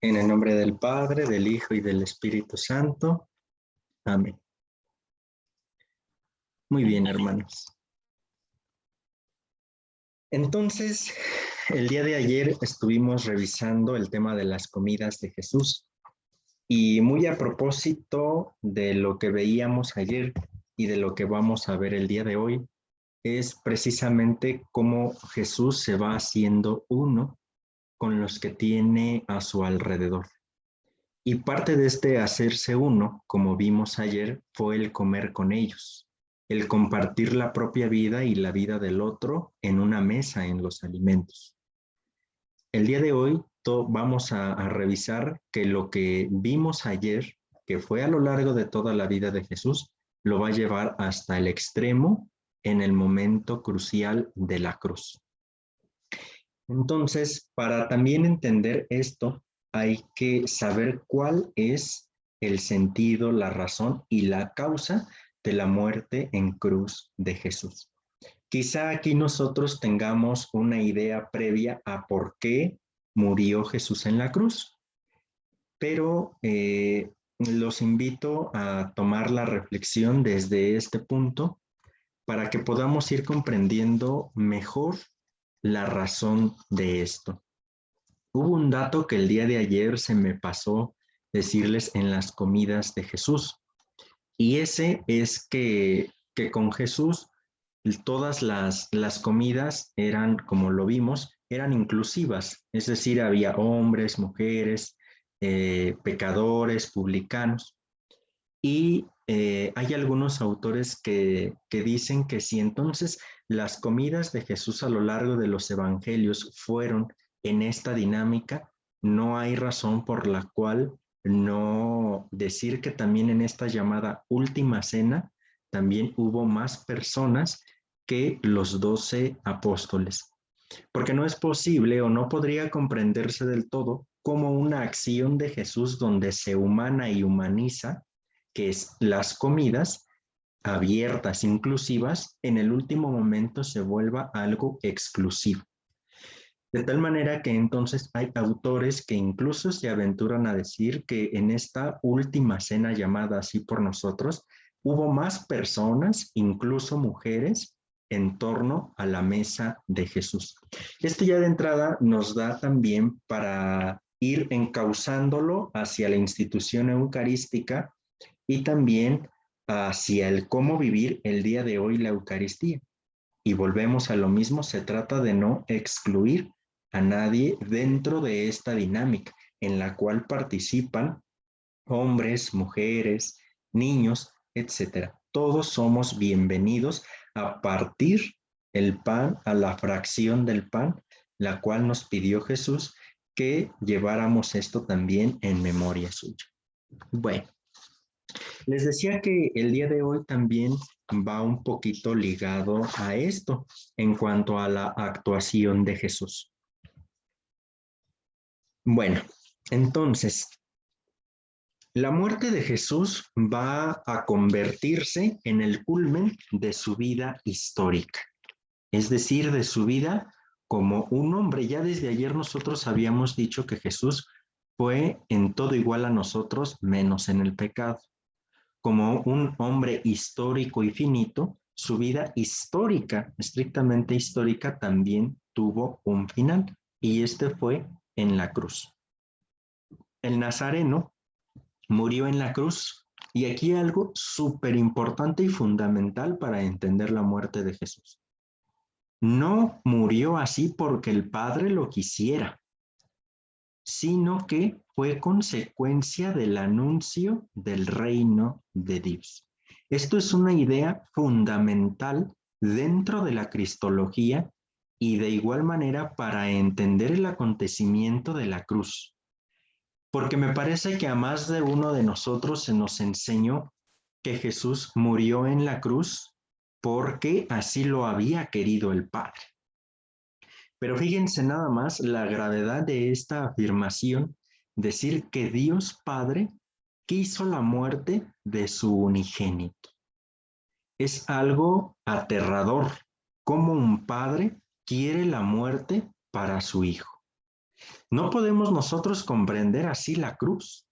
En el nombre del Padre, del Hijo y del Espíritu Santo. Amén. Muy bien, hermanos. Entonces, el día de ayer estuvimos revisando el tema de las comidas de Jesús. Y muy a propósito de lo que veíamos ayer y de lo que vamos a ver el día de hoy, es precisamente cómo Jesús se va haciendo uno con los que tiene a su alrededor. Y parte de este hacerse uno, como vimos ayer, fue el comer con ellos, el compartir la propia vida y la vida del otro en una mesa en los alimentos. El día de hoy vamos a revisar que lo que vimos ayer, que fue a lo largo de toda la vida de Jesús, lo va a llevar hasta el extremo en el momento crucial de la cruz. Entonces, para también entender esto, hay que saber cuál es el sentido, la razón y la causa de la muerte en cruz de Jesús. Quizá aquí nosotros tengamos una idea previa a por qué murió Jesús en la cruz, pero los invito a tomar la reflexión desde este punto para que podamos ir comprendiendo mejor la razón de esto. Hubo un dato que el día de ayer se me pasó decirles en las comidas de Jesús, y ese es que con Jesús todas las comidas eran, como lo vimos, eran inclusivas, es decir, había hombres, mujeres, pecadores, publicanos, y hay algunos autores que dicen que si entonces las comidas de Jesús a lo largo de los evangelios fueron en esta dinámica, no hay razón por la cual no decir que también en esta llamada última cena también hubo más personas que los 12 apóstoles. Porque no es posible o no podría comprenderse del todo como una acción de Jesús donde se humana y humaniza, que es las comidas abiertas, inclusivas, en el último momento se vuelva algo exclusivo. De tal manera que entonces hay autores que incluso se aventuran a decir que en esta última cena llamada así por nosotros, hubo más personas, incluso mujeres, en torno a la mesa de Jesús. Esto ya de entrada nos da también para ir encauzándolo hacia la institución eucarística y también hacia el cómo vivir el día de hoy la Eucaristía. Y volvemos a lo mismo, se trata de no excluir a nadie dentro de esta dinámica en la cual participan hombres, mujeres, niños, etcétera. Todos somos bienvenidos a partir el pan, a la fracción del pan, la cual nos pidió Jesús que lleváramos esto también en memoria suya. Bueno, les decía que el día de hoy también va un poquito ligado a esto en cuanto a la actuación de Jesús. Bueno, entonces, la muerte de Jesús va a convertirse en el culmen de su vida histórica, es decir, de su vida como un hombre. Ya desde ayer nosotros habíamos dicho que Jesús fue en todo igual a nosotros, menos en el pecado. Como un hombre histórico y finito, su vida histórica, estrictamente histórica, también tuvo un final, y este fue en la cruz. El Nazareno murió en la cruz, y aquí algo súper importante y fundamental para entender la muerte de Jesús. No murió así porque el Padre lo quisiera, sino que fue consecuencia del anuncio del reino de Dios. Esto es una idea fundamental dentro de la cristología y de igual manera para entender el acontecimiento de la cruz. Porque me parece que a más de uno de nosotros se nos enseñó que Jesús murió en la cruz porque así lo había querido el Padre. Pero fíjense nada más la gravedad de esta afirmación, decir que Dios Padre quiso la muerte de su unigénito. Es algo aterrador, cómo un padre quiere la muerte para su hijo. No podemos nosotros comprender así la cruz,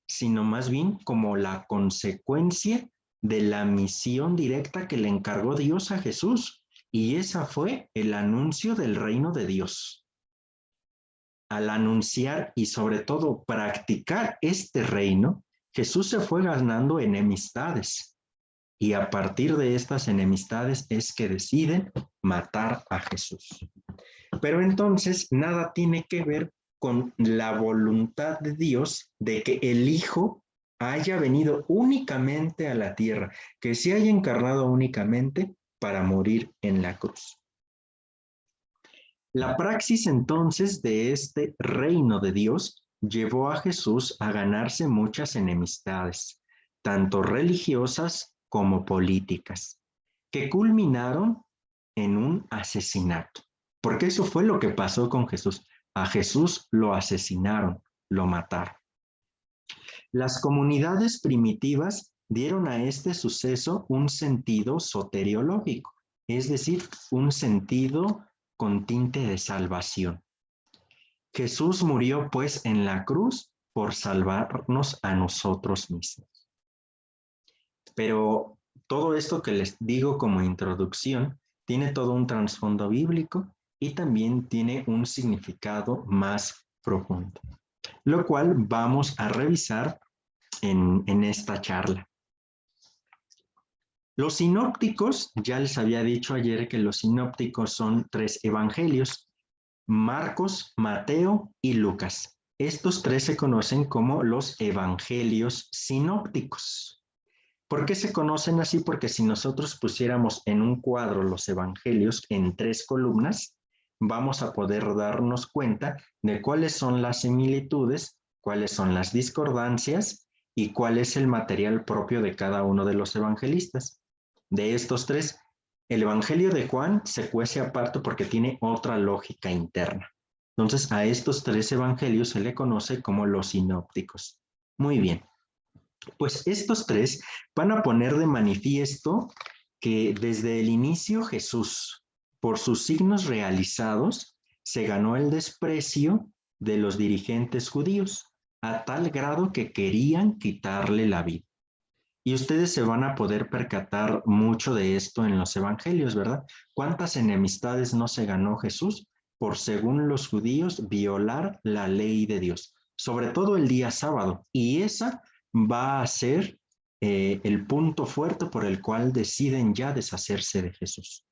sino más bien como la consecuencia de la misión directa que le encargó Dios a Jesús, y esa fue el anuncio del reino de Dios. Al anunciar y sobre todo practicar este reino, Jesús se fue ganando enemistades, y a partir de estas enemistades es que deciden matar a Jesús. Pero entonces nada tiene que ver con la voluntad de Dios de que el Hijo haya venido únicamente a la tierra, que se haya encarnado únicamente para morir en la cruz. La praxis entonces de este reino de Dios llevó a Jesús a ganarse muchas enemistades, tanto religiosas como políticas, que culminaron en un asesinato. Porque eso fue lo que pasó con Jesús. A Jesús lo asesinaron, lo mataron. Las comunidades primitivas dieron a este suceso un sentido soteriológico, es decir, un sentido con tinte de salvación. Jesús murió pues en la cruz por salvarnos a nosotros mismos. Pero todo esto que les digo como introducción tiene todo un trasfondo bíblico y también tiene un significado más profundo, lo cual vamos a revisar en esta charla. Los sinópticos, ya les había dicho ayer que los sinópticos son 3 evangelios: Marcos, Mateo y Lucas. Estos 3 se conocen como los evangelios sinópticos. ¿Por qué se conocen así? Porque si nosotros pusiéramos en un cuadro los evangelios en 3 columnas, vamos a poder darnos cuenta de cuáles son las similitudes, cuáles son las discordancias y cuál es el material propio de cada uno de los evangelistas. De estos 3, el Evangelio de Juan se cuece aparte porque tiene otra lógica interna. Entonces, a estos 3 evangelios se le conoce como los sinópticos. Muy bien. Pues estos 3 van a poner de manifiesto que desde el inicio Jesús, por sus signos realizados, se ganó el desprecio de los dirigentes judíos, a tal grado que querían quitarle la vida. Y ustedes se van a poder percatar mucho de esto en los evangelios, ¿verdad? ¿Cuántas enemistades no se ganó Jesús por, según los judíos, violar la ley de Dios? Sobre todo el día sábado. Y esa va a ser el punto fuerte por el cual deciden ya deshacerse de Jesús.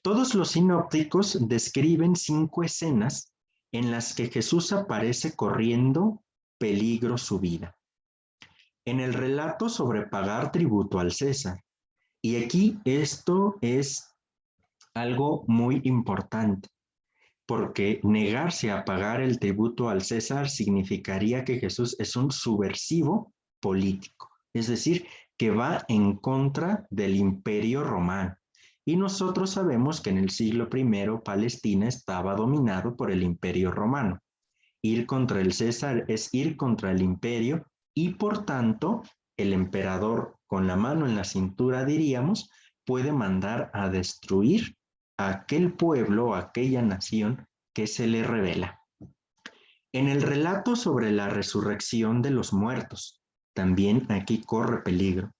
Todos los sinópticos describen 5 escenas en las que Jesús aparece corriendo peligro su vida. En el relato sobre pagar tributo al César. Y aquí esto es algo muy importante, porque negarse a pagar el tributo al César significaría que Jesús es un subversivo político, es decir, que va en contra del Imperio Romano. Y nosotros sabemos que en el siglo I Palestina estaba dominado por el Imperio Romano. Ir contra el César es ir contra el imperio y por tanto el emperador con la mano en la cintura, diríamos, puede mandar a destruir a aquel pueblo o aquella nación que se le revela. En el relato sobre la resurrección de los muertos, también aquí corre peligro.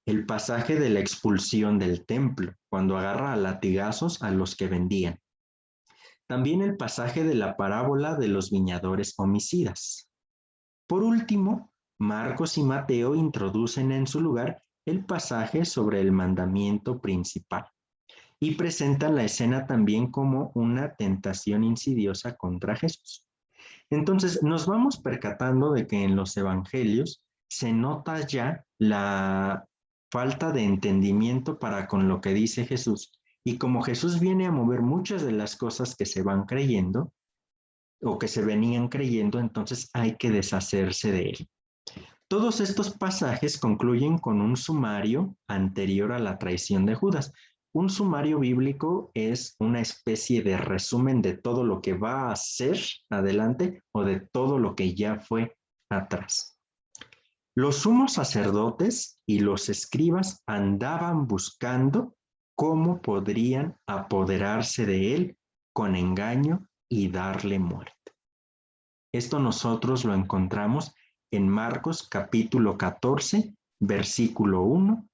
El pasaje de la expulsión del templo, cuando agarra a latigazos a los que vendían. También el pasaje de la parábola de los viñadores homicidas. Por último, Marcos y Mateo introducen en su lugar el pasaje sobre el mandamiento principal y presentan la escena también como una tentación insidiosa contra Jesús. Entonces, nos vamos percatando de que en los evangelios se nota ya la falta de entendimiento para con lo que dice Jesús. Y como Jesús viene a mover muchas de las cosas que se van creyendo o que se venían creyendo, entonces hay que deshacerse de él. Todos estos pasajes concluyen con un sumario anterior a la traición de Judas. Un sumario bíblico es una especie de resumen de todo lo que va a ser adelante o de todo lo que ya fue atrás. Los sumos sacerdotes y los escribas andaban buscando cómo podrían apoderarse de él con engaño y darle muerte. Esto nosotros lo encontramos en Marcos capítulo 14, versículo 1,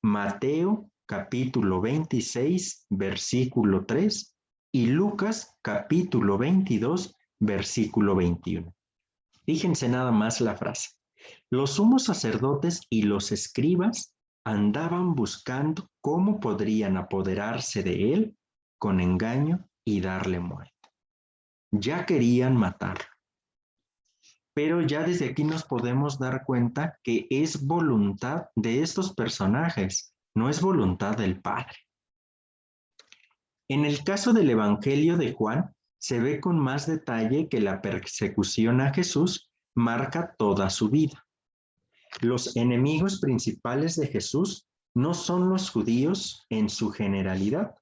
Mateo capítulo 26, versículo 3 y Lucas capítulo 22, versículo 21. Fíjense nada más la frase. Los sumos sacerdotes y los escribas andaban buscando cómo podrían apoderarse de él con engaño y darle muerte. Ya querían matarlo. Pero ya desde aquí nos podemos dar cuenta que es voluntad de estos personajes, no es voluntad del Padre. En el caso del Evangelio de Juan, se ve con más detalle que la persecución a Jesús marca toda su vida. Los enemigos principales de Jesús no son los judíos en su generalidad,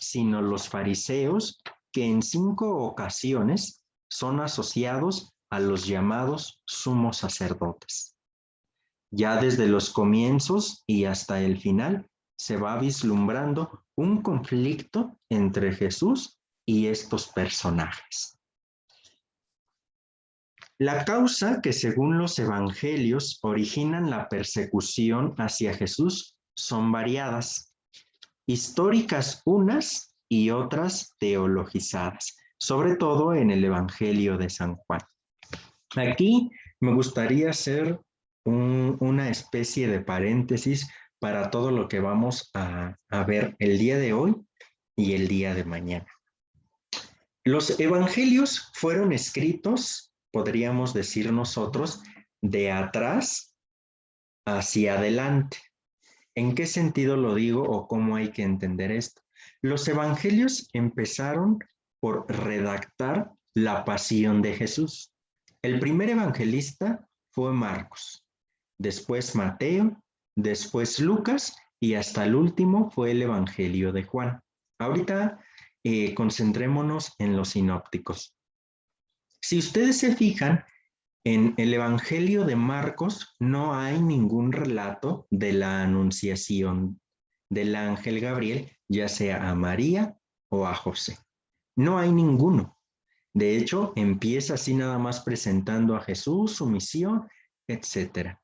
sino los fariseos que en 5 ocasiones son asociados a los llamados sumos sacerdotes. Ya desde los comienzos y hasta el final se va vislumbrando un conflicto entre Jesús y estos personajes. La causa que según los evangelios originan la persecución hacia Jesús son variadas, históricas unas y otras teologizadas, sobre todo en el Evangelio de San Juan. Aquí me gustaría hacer una especie de paréntesis para todo lo que vamos a ver el día de hoy y el día de mañana. Los evangelios fueron escritos, podríamos decir nosotros, de atrás hacia adelante. ¿En qué sentido lo digo o cómo hay que entender esto? Los evangelios empezaron por redactar la pasión de Jesús. El primer evangelista fue Marcos, después Mateo, después Lucas y hasta el último fue el Evangelio de Juan. Ahorita concentrémonos en los sinópticos. Si ustedes se fijan, en el Evangelio de Marcos no hay ningún relato de la anunciación del ángel Gabriel, ya sea a María o a José. No hay ninguno. De hecho, empieza así nada más presentando a Jesús, su misión, etc.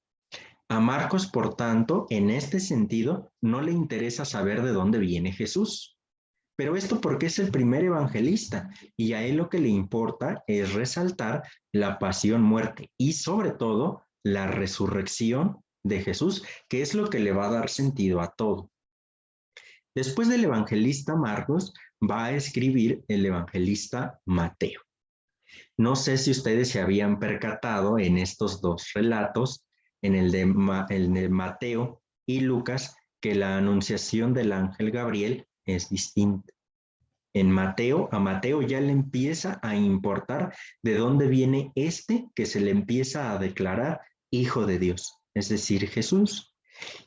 A Marcos, por tanto, en este sentido, no le interesa saber de dónde viene Jesús. Pero esto porque es el primer evangelista y a él lo que le importa es resaltar la pasión, muerte y sobre todo la resurrección de Jesús, que es lo que le va a dar sentido a todo. Después del evangelista Marcos va a escribir el evangelista Mateo. No sé si ustedes se habían percatado en estos dos relatos, en el de Mateo y Lucas, que la anunciación del ángel Gabriel es distinta. En Mateo, a Mateo ya le empieza a importar de dónde viene que se le empieza a declarar hijo de Dios, es decir, Jesús.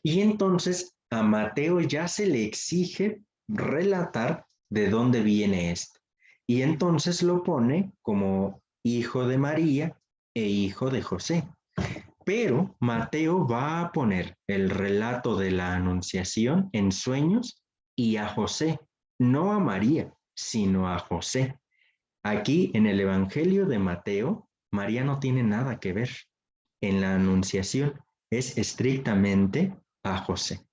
Y entonces a Mateo ya se le exige relatar de dónde viene este. Y entonces lo pone como hijo de María e hijo de José. Pero Mateo va a poner el relato de la anunciación en sueños y a José, no a María, sino a José. Aquí en el Evangelio de Mateo, María no tiene nada que ver. En la anunciación es estrictamente a José.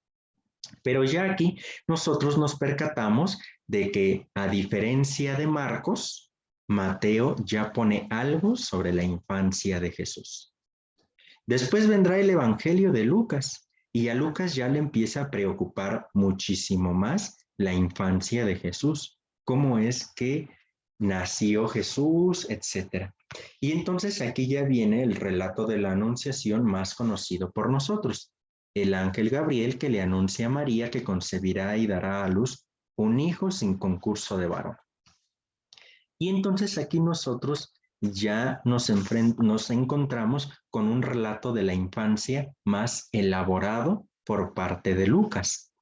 Pero ya aquí nosotros nos percatamos de que a diferencia de Marcos, Mateo ya pone algo sobre la infancia de Jesús. Después vendrá el Evangelio de Lucas y a Lucas ya le empieza a preocupar muchísimo más la infancia de Jesús, cómo es que nació Jesús, etc. Y entonces aquí ya viene el relato de la anunciación más conocido por nosotros. El ángel Gabriel que le anuncia a María que concebirá y dará a luz un hijo sin concurso de varón. Y entonces aquí nosotros ya nos encontramos con un relato de la infancia más elaborado por parte de Lucas,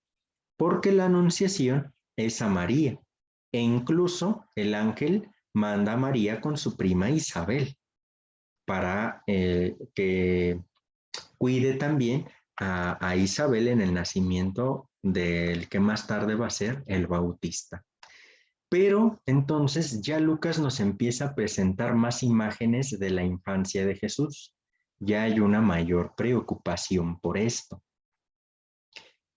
porque la anunciación es a María, e incluso el ángel manda a María con su prima Isabel para que cuide también a Isabel en el nacimiento del que más tarde va a ser el Bautista. Pero entonces ya Lucas nos empieza a presentar más imágenes de la infancia de Jesús. Ya hay una mayor preocupación por esto.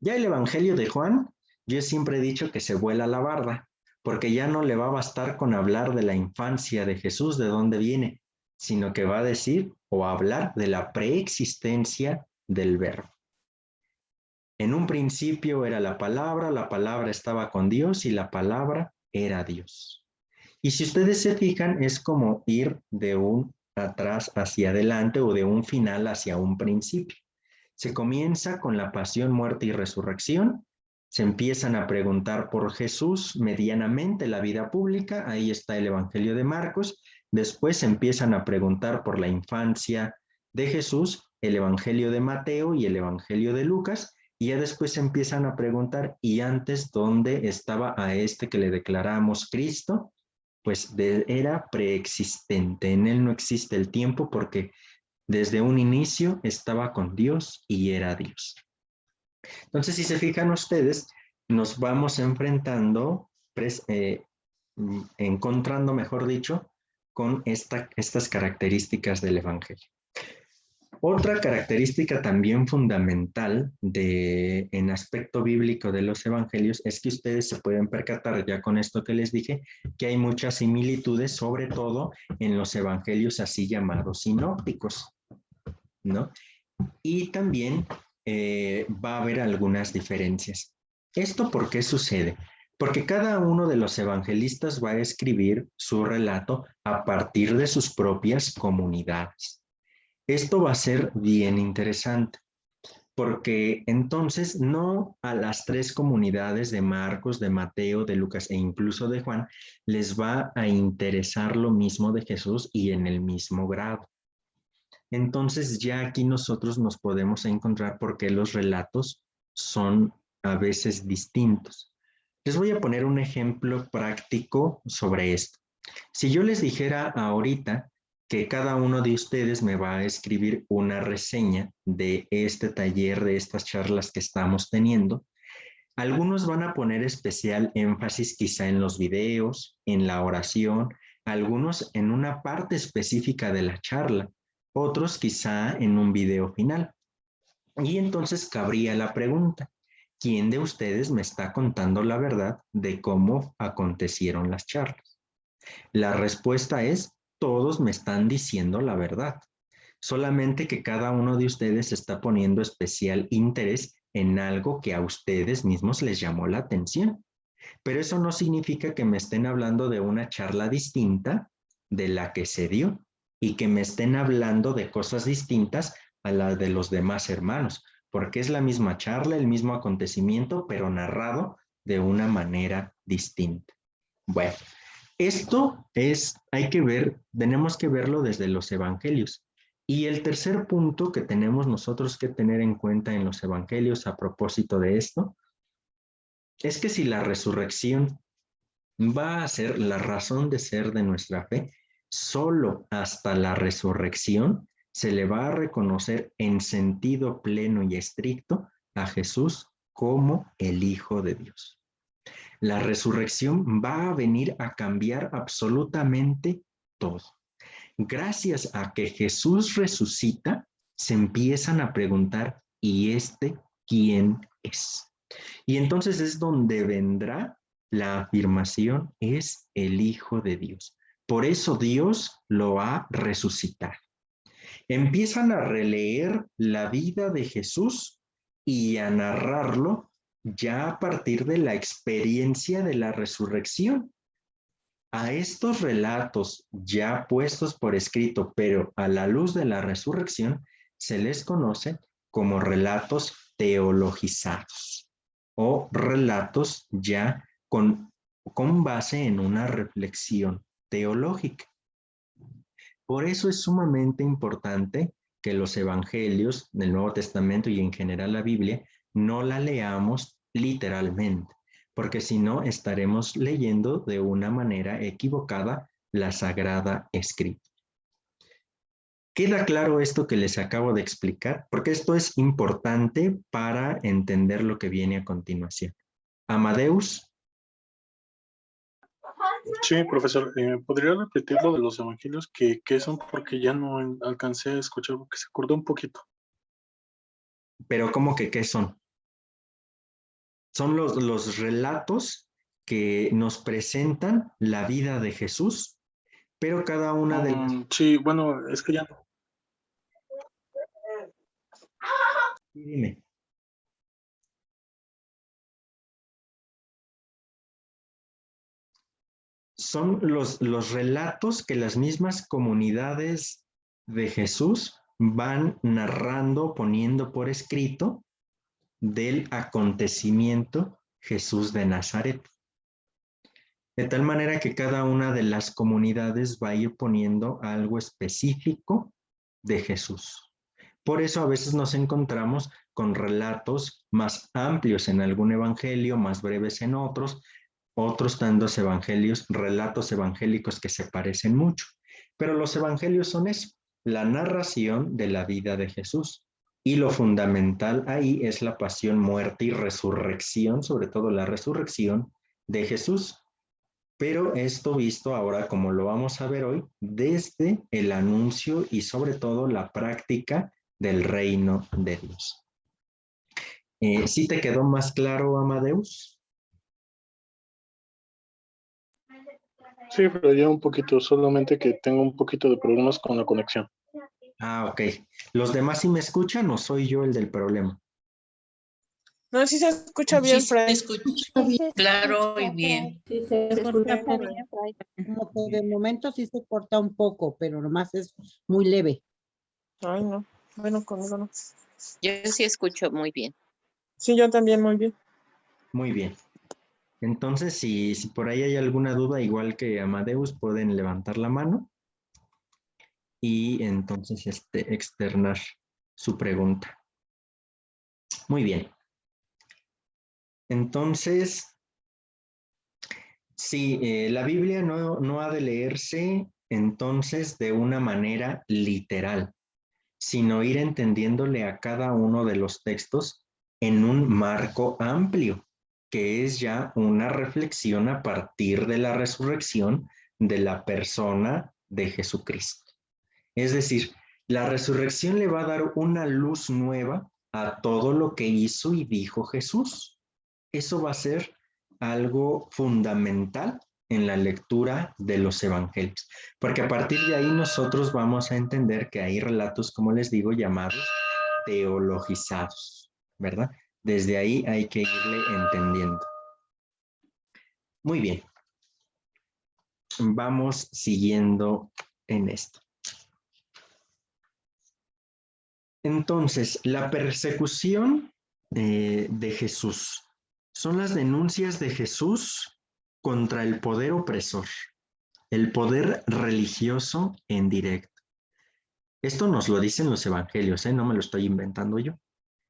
Ya el Evangelio de Juan, yo siempre he dicho que se vuela la barda, porque ya no le va a bastar con hablar de la infancia de Jesús, de dónde viene, sino que va a decir o a hablar de la preexistencia del Verbo. En un principio era la palabra estaba con Dios y la palabra era Dios. Y si ustedes se fijan, es como ir de un atrás hacia adelante o de un final hacia un principio. Se comienza con la pasión, muerte y resurrección. Se empiezan a preguntar por Jesús medianamente la vida pública. Ahí está el Evangelio de Marcos. Después se empiezan a preguntar por la infancia de Jesús, el Evangelio de Mateo y el Evangelio de Lucas. Y ya después se empiezan a preguntar, ¿y antes dónde estaba a este que le declaramos Cristo? Pues era preexistente. En él no existe el tiempo porque desde un inicio estaba con Dios y era Dios. Entonces, si se fijan ustedes, nos vamos enfrentando, encontrando, mejor dicho, con estas características del Evangelio. Otra característica también fundamental en aspecto bíblico de los evangelios es que ustedes se pueden percatar ya con esto que les dije, que hay muchas similitudes, sobre todo en los evangelios así llamados sinópticos, ¿no? Y también va a haber algunas diferencias. ¿Esto por qué sucede? Porque cada uno de los evangelistas va a escribir su relato a partir de sus propias comunidades. Esto va a ser bien interesante, porque entonces no a las tres comunidades de Marcos, de Mateo, de Lucas e incluso de Juan les va a interesar lo mismo de Jesús y en el mismo grado. Entonces ya aquí nosotros nos podemos encontrar por qué los relatos son a veces distintos. Les voy a poner un ejemplo práctico sobre esto. Si yo les dijera ahorita que cada uno de ustedes me va a escribir una reseña de este taller, de estas charlas que estamos teniendo, algunos van a poner especial énfasis quizá en los videos, en la oración, algunos en una parte específica de la charla, otros quizá en un video final. Y entonces cabría la pregunta, ¿quién de ustedes me está contando la verdad de cómo acontecieron las charlas? La respuesta es, todos me están diciendo la verdad, solamente que cada uno de ustedes está poniendo especial interés en algo que a ustedes mismos les llamó la atención. Pero eso no significa que me estén hablando de una charla distinta de la que se dio y que me estén hablando de cosas distintas a las de los demás hermanos, porque es la misma charla, el mismo acontecimiento, pero narrado de una manera distinta. Bueno, esto hay que ver, tenemos que verlo desde los evangelios. Y el tercer punto que tenemos nosotros que tener en cuenta en los evangelios a propósito de esto es que si la resurrección va a ser la razón de ser de nuestra fe, solo hasta la resurrección se le va a reconocer en sentido pleno y estricto a Jesús como el Hijo de Dios. La resurrección va a venir a cambiar absolutamente todo. Gracias a que Jesús resucita, se empiezan a preguntar, ¿y este quién es? Y entonces es donde vendrá la afirmación, es el Hijo de Dios. Por eso Dios lo ha resucitado. Empiezan a releer la vida de Jesús y a narrarlo ya a partir de la experiencia de la resurrección. A estos relatos ya puestos por escrito, pero a la luz de la resurrección, se les conoce como relatos teologizados o relatos ya con base en una reflexión teológica. Por eso es sumamente importante que los evangelios del Nuevo Testamento y en general la Biblia no la leamos literalmente, porque si no estaremos leyendo de una manera equivocada la Sagrada Escritura. ¿Queda claro esto que les acabo de explicar? Porque esto es importante para entender lo que viene a continuación. Amadeus. Sí, profesor, ¿podría repetir lo de los evangelios? ¿Qué son? Porque ya no alcancé a escuchar porque se acordó un poquito. Pero ¿cómo que qué son? Son los relatos que nos presentan la vida de Jesús, pero cada una de las... Sí, bueno, es que ya no. Dime. Son los relatos que las mismas comunidades de Jesús van narrando, poniendo por escrito del acontecimiento Jesús de Nazaret. De tal manera que cada una de las comunidades va a ir poniendo algo específico de Jesús. Por eso a veces nos encontramos con relatos más amplios en algún evangelio, más breves en otros, otros tantos evangelios, relatos evangélicos que se parecen mucho. Pero los evangelios son eso, la narración de la vida de Jesús. Y lo fundamental ahí es la pasión, muerte y resurrección, sobre todo la resurrección de Jesús. Pero esto visto ahora, como lo vamos a ver hoy, desde el anuncio y sobre todo la práctica del reino de Dios. ¿Sí te quedó más claro, Amadeus? Sí, pero ya un poquito, solamente que tengo un poquito de problemas con la conexión. Ah, ok. ¿Los demás sí me escuchan o soy yo el del problema? No, sí se escucha bien, Sí, se escucha bien, claro y bien. Sí, se escucha bien, como que de momento sí se corta un poco, pero nomás es muy leve. Ay, no. Bueno, conmigo no. Yo sí escucho muy bien. Sí, yo también muy bien. Muy bien. Entonces, si por ahí hay alguna duda, igual que Amadeus, pueden levantar la mano y entonces externar su pregunta. Muy bien. Entonces, sí, la Biblia no ha de leerse entonces de una manera literal, sino ir entendiéndole a cada uno de los textos en un marco amplio, que es ya una reflexión a partir de la resurrección de la persona de Jesucristo. Es decir, la resurrección le va a dar una luz nueva a todo lo que hizo y dijo Jesús. Eso va a ser algo fundamental en la lectura de los evangelios, porque a partir de ahí nosotros vamos a entender que hay relatos, como les digo, llamados teologizados, ¿verdad? Desde ahí hay que irle entendiendo. Muy bien. Vamos siguiendo en esto. Entonces, la persecución de Jesús son las denuncias de Jesús contra el poder opresor, el poder religioso en directo. Esto nos lo dicen los evangelios, no me lo estoy inventando yo.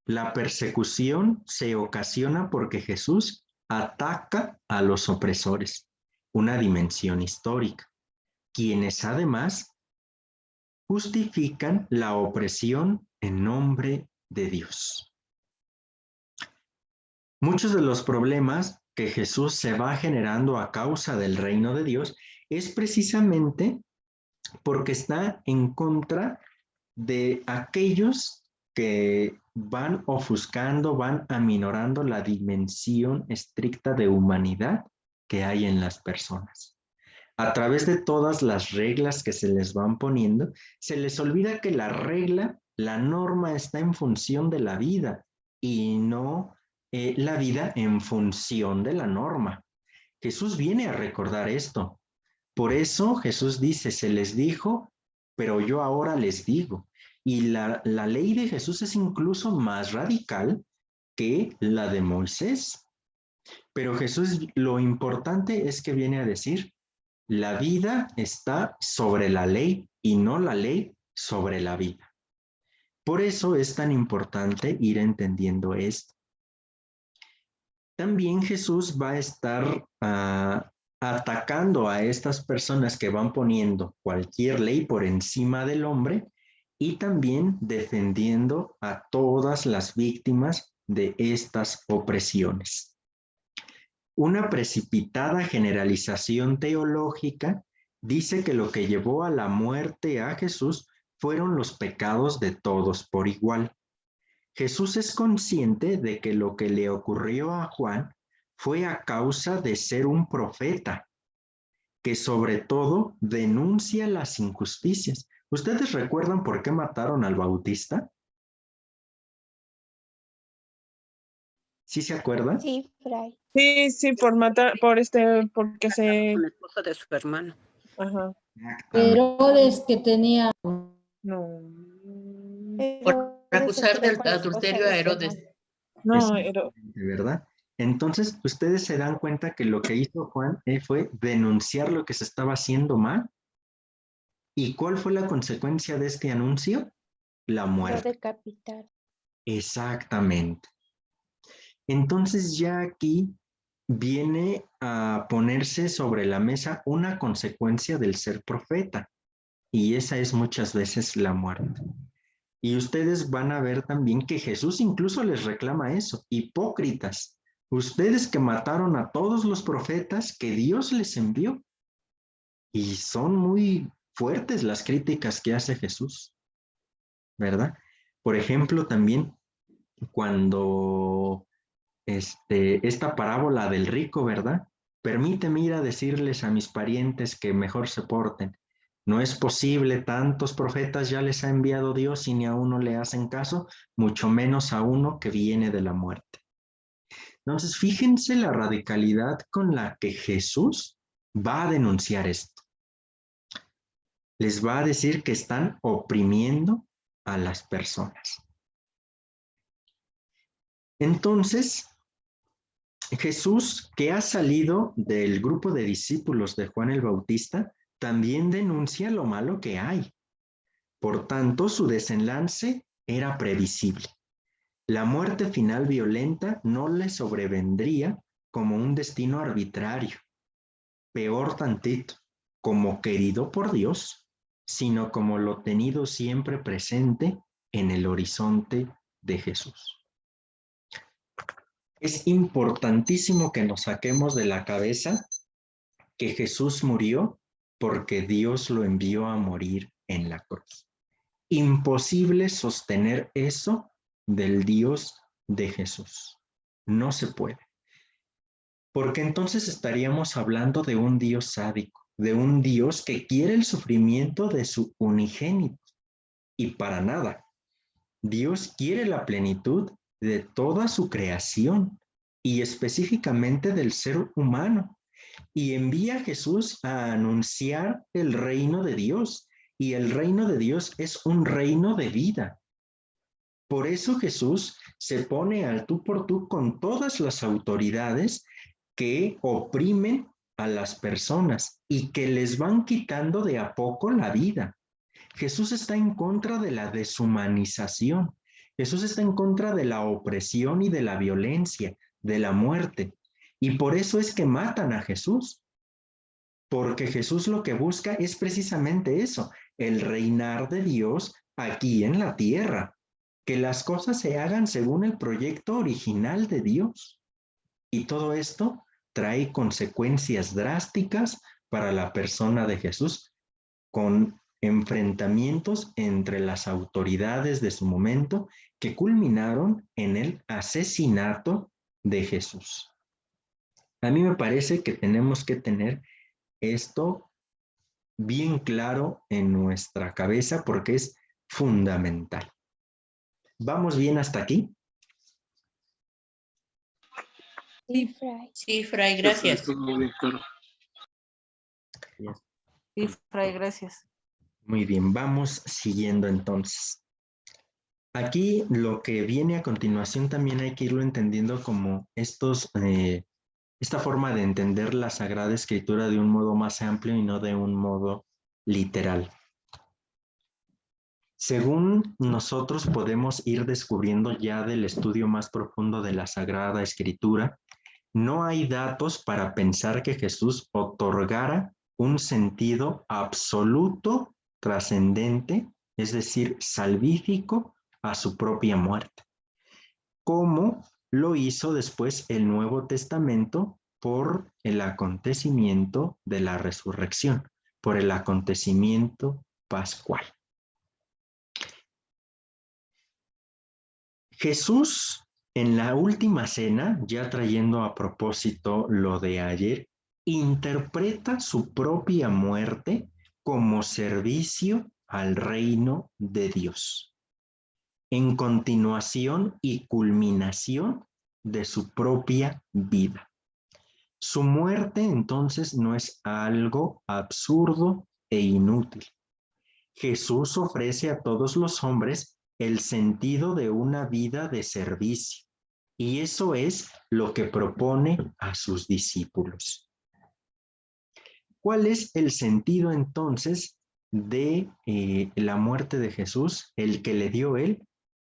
La persecución se ocasiona porque Jesús ataca a los opresores, una dimensión histórica, quienes además justifican la opresión en nombre de Dios. Muchos de los problemas que Jesús se va generando a causa del reino de Dios es precisamente porque está en contra de aquellos que van ofuscando, van aminorando la dimensión estricta de humanidad que hay en las personas. A través de todas las reglas que se les van poniendo, se les olvida que la regla, la norma está en función de la vida y no la vida en función de la norma. Jesús viene a recordar esto. Por eso Jesús dice, se les dijo, pero yo ahora les digo. Y la ley de Jesús es incluso más radical que la de Moisés. Pero Jesús, lo importante es que viene a decir, la vida está sobre la ley y no la ley sobre la vida. Por eso es tan importante ir entendiendo esto. También Jesús va a estar atacando a estas personas que van poniendo cualquier ley por encima del hombre y también defendiendo a todas las víctimas de estas opresiones. Una precipitada generalización teológica dice que lo que llevó a la muerte a Jesús fueron los pecados de todos por igual. Jesús es consciente de que lo que le ocurrió a Juan fue a causa de ser un profeta, que sobre todo denuncia las injusticias. ¿Ustedes recuerdan por qué mataron al Bautista? ¿Sí se acuerdan? Sí, Fray. Sí, por matar, porque se... Con la esposa de su hermano. Ajá, Herodes que tenía. no. Por acusar del adulterio a Herodes. No, ¿Verdad? Entonces, ustedes se dan cuenta que lo que hizo Juan fue denunciar lo que se estaba haciendo mal. ¿Y cuál fue la consecuencia de este anuncio? La Lo muerte. decapitar. Exactamente. Entonces ya aquí viene a ponerse sobre la mesa una consecuencia del ser profeta, y esa es muchas veces la muerte. Y ustedes van a ver también que Jesús incluso les reclama eso: hipócritas, ustedes que mataron a todos los profetas que Dios les envió. Y son muy fuertes las críticas que hace Jesús, ¿verdad? Por ejemplo, también cuando esta parábola del rico, ¿verdad? Permíteme ir a decirles a mis parientes que mejor se porten. No es posible, tantos profetas ya les ha enviado Dios y ni a uno le hacen caso, mucho menos a uno que viene de la muerte. Entonces, fíjense la radicalidad con la que Jesús va a denunciar esto. Les va a decir que están oprimiendo a las personas. Entonces, Jesús, que ha salido del grupo de discípulos de Juan el Bautista, también denuncia lo malo que hay. Por tanto, su desenlace era previsible. La muerte final violenta no le sobrevendría como un destino arbitrario, peor tantito, como querido por Dios, sino como lo tenido siempre presente en el horizonte de Jesús. Es importantísimo que nos saquemos de la cabeza que Jesús murió porque Dios lo envió a morir en la cruz. Imposible sostener eso del Dios de Jesús. No se puede. Porque entonces estaríamos hablando de un Dios sádico, de un Dios que quiere el sufrimiento de su unigénito. Y para nada. Dios quiere la plenitud de toda su creación y específicamente del ser humano. Y envía a Jesús a anunciar el reino de Dios. Y el reino de Dios es un reino de vida. Por eso Jesús se pone al tú por tú con todas las autoridades que oprimen a las personas y que les van quitando de a poco la vida. Jesús está en contra de la deshumanización. Jesús está en contra de la opresión y de la violencia, de la muerte. Y por eso es que matan a Jesús. Porque Jesús lo que busca es precisamente eso, el reinar de Dios aquí en la tierra. Que las cosas se hagan según el proyecto original de Dios. Y todo esto trae consecuencias drásticas para la persona de Jesús, con enfrentamientos entre las autoridades de su momento que culminaron en el asesinato de Jesús. A mí me parece que tenemos que tener esto bien claro en nuestra cabeza porque es fundamental. ¿Vamos bien hasta aquí? Sí, Fray. Sí, Fray, gracias. Sí, Fray, gracias. Muy bien, vamos siguiendo entonces. Aquí lo que viene a continuación también hay que irlo entendiendo como esta forma de entender la Sagrada Escritura de un modo más amplio y no de un modo literal. Según nosotros podemos ir descubriendo ya del estudio más profundo de la Sagrada Escritura, no hay datos para pensar que Jesús otorgara un sentido absoluto, trascendente, es decir, salvífico, a su propia muerte, como lo hizo después el Nuevo Testamento por el acontecimiento de la resurrección, por el acontecimiento pascual. Jesús, en la última cena, ya trayendo a propósito lo de ayer, interpreta su propia muerte como servicio al reino de Dios, en continuación y culminación de su propia vida. Su muerte entonces no es algo absurdo e inútil. Jesús ofrece a todos los hombres el sentido de una vida de servicio, y eso es lo que propone a sus discípulos. ¿Cuál es el sentido entonces de la muerte de Jesús? El que le dio él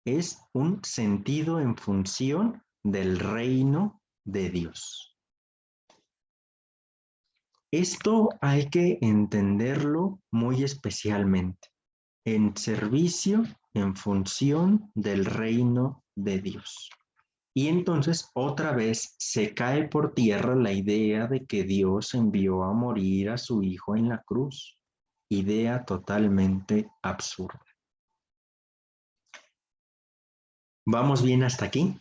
es un sentido en función del reino de Dios. Esto hay que entenderlo muy especialmente, en servicio en función del reino de Dios. Y entonces otra vez se cae por tierra la idea de que Dios envió a morir a su Hijo en la cruz. Idea totalmente absurda. ¿Vamos bien hasta aquí?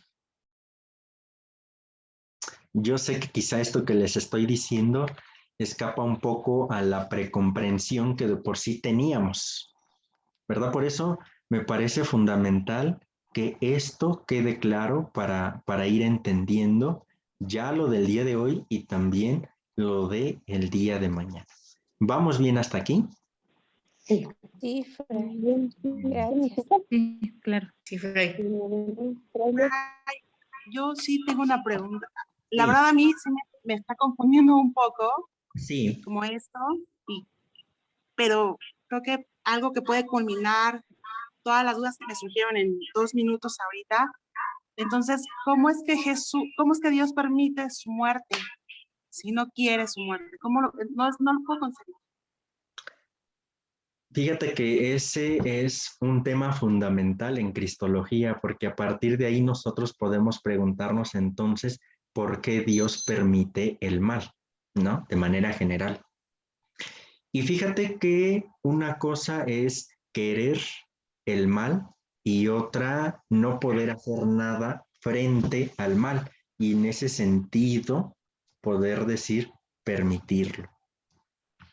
Yo sé que quizá esto que les estoy diciendo escapa un poco a la precomprensión que de por sí teníamos, ¿verdad? Por eso me parece fundamental que esto quede claro para ir entendiendo ya lo del día de hoy y también lo del día de mañana. ¿Vamos bien hasta aquí? Sí, Fray. Gracias. Sí, claro. Sí, Fray. Yo sí tengo una pregunta. La Sí. verdad a mí sí me está confundiendo un poco Sí. como esto, pero creo que algo que puede culminar todas las dudas que me surgieron en 2 minutos ahorita. Entonces, ¿cómo es que Dios permite su muerte si no quiere su muerte? ¿Cómo no lo puedo conseguir? Fíjate que ese es un tema fundamental en Cristología, porque a partir de ahí nosotros podemos preguntarnos entonces por qué Dios permite el mal, ¿no? De manera general. Y fíjate que una cosa es querer el mal y otra no poder hacer nada frente al mal. Y en ese sentido, poder decir permitirlo.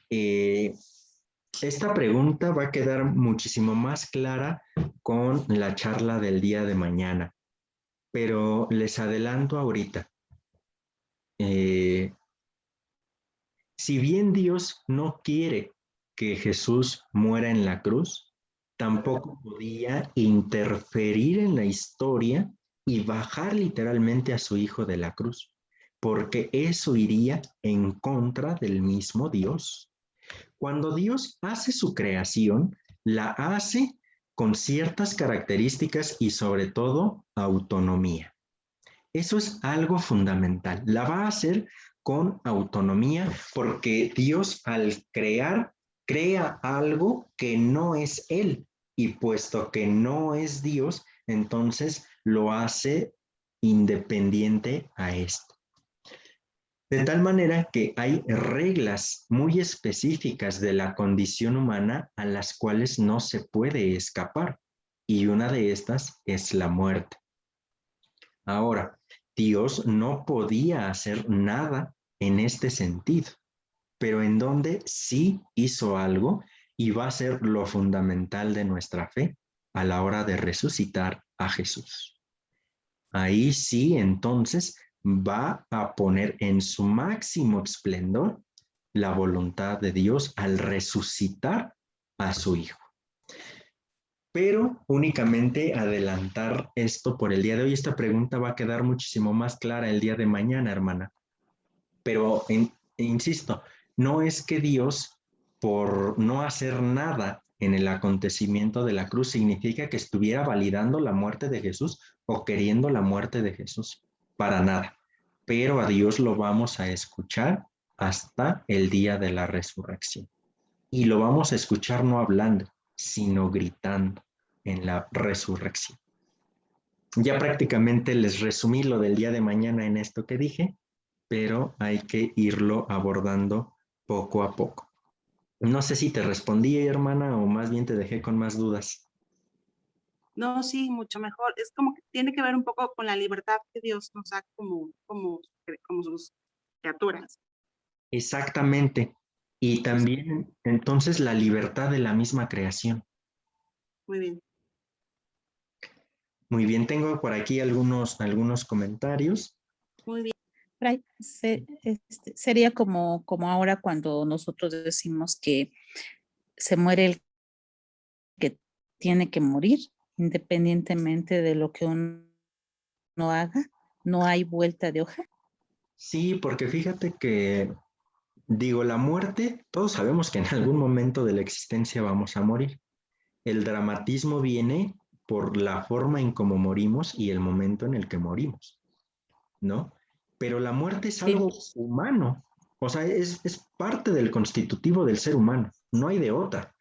Esta pregunta va a quedar muchísimo más clara con la charla del día de mañana, pero les adelanto ahorita. Si bien Dios no quiere que Jesús muera en la cruz, tampoco podía interferir en la historia y bajar literalmente a su Hijo de la cruz, porque eso iría en contra del mismo Dios. Cuando Dios hace su creación, la hace con ciertas características y sobre todo autonomía. Eso es algo fundamental. La va a hacer con autonomía porque Dios al crear, crea algo que no es Él. Y puesto que no es Dios, entonces lo hace independiente a esto. De tal manera que hay reglas muy específicas de la condición humana a las cuales no se puede escapar. Y una de estas es la muerte. Ahora, Dios no podía hacer nada en este sentido, pero en donde sí hizo algo y va a ser lo fundamental de nuestra fe a la hora de resucitar a Jesús. Ahí sí, entonces, va a poner en su máximo esplendor la voluntad de Dios al resucitar a su Hijo. Pero únicamente adelantar esto por el día de hoy. Esta pregunta va a quedar muchísimo más clara el día de mañana, hermana. Pero, insisto, no es que Dios, por no hacer nada en el acontecimiento de la cruz, significa que estuviera validando la muerte de Jesús o queriendo la muerte de Jesús. Para nada. Pero a Dios lo vamos a escuchar hasta el día de la resurrección. Y lo vamos a escuchar no hablando, sino gritando en la resurrección. Ya prácticamente les resumí lo del día de mañana en esto que dije, pero hay que irlo abordando poco a poco. No sé si te respondí, hermana, o más bien te dejé con más dudas. No, sí, mucho mejor. Es como que tiene que ver un poco con la libertad que Dios nos da como sus criaturas. Exactamente. Y también, entonces, la libertad de la misma creación. Muy bien. Muy bien, tengo por aquí algunos comentarios. Muy bien. Fray, sería como ahora cuando nosotros decimos que se muere el que tiene que morir, independientemente de lo que uno haga, no hay vuelta de hoja. Sí, porque fíjate que, digo, la muerte, todos sabemos que en algún momento de la existencia vamos a morir. El dramatismo viene por la forma en cómo morimos y el momento en el que morimos, ¿no? Pero la muerte es algo humano, o sea, es parte del constitutivo del ser humano, no hay de otra,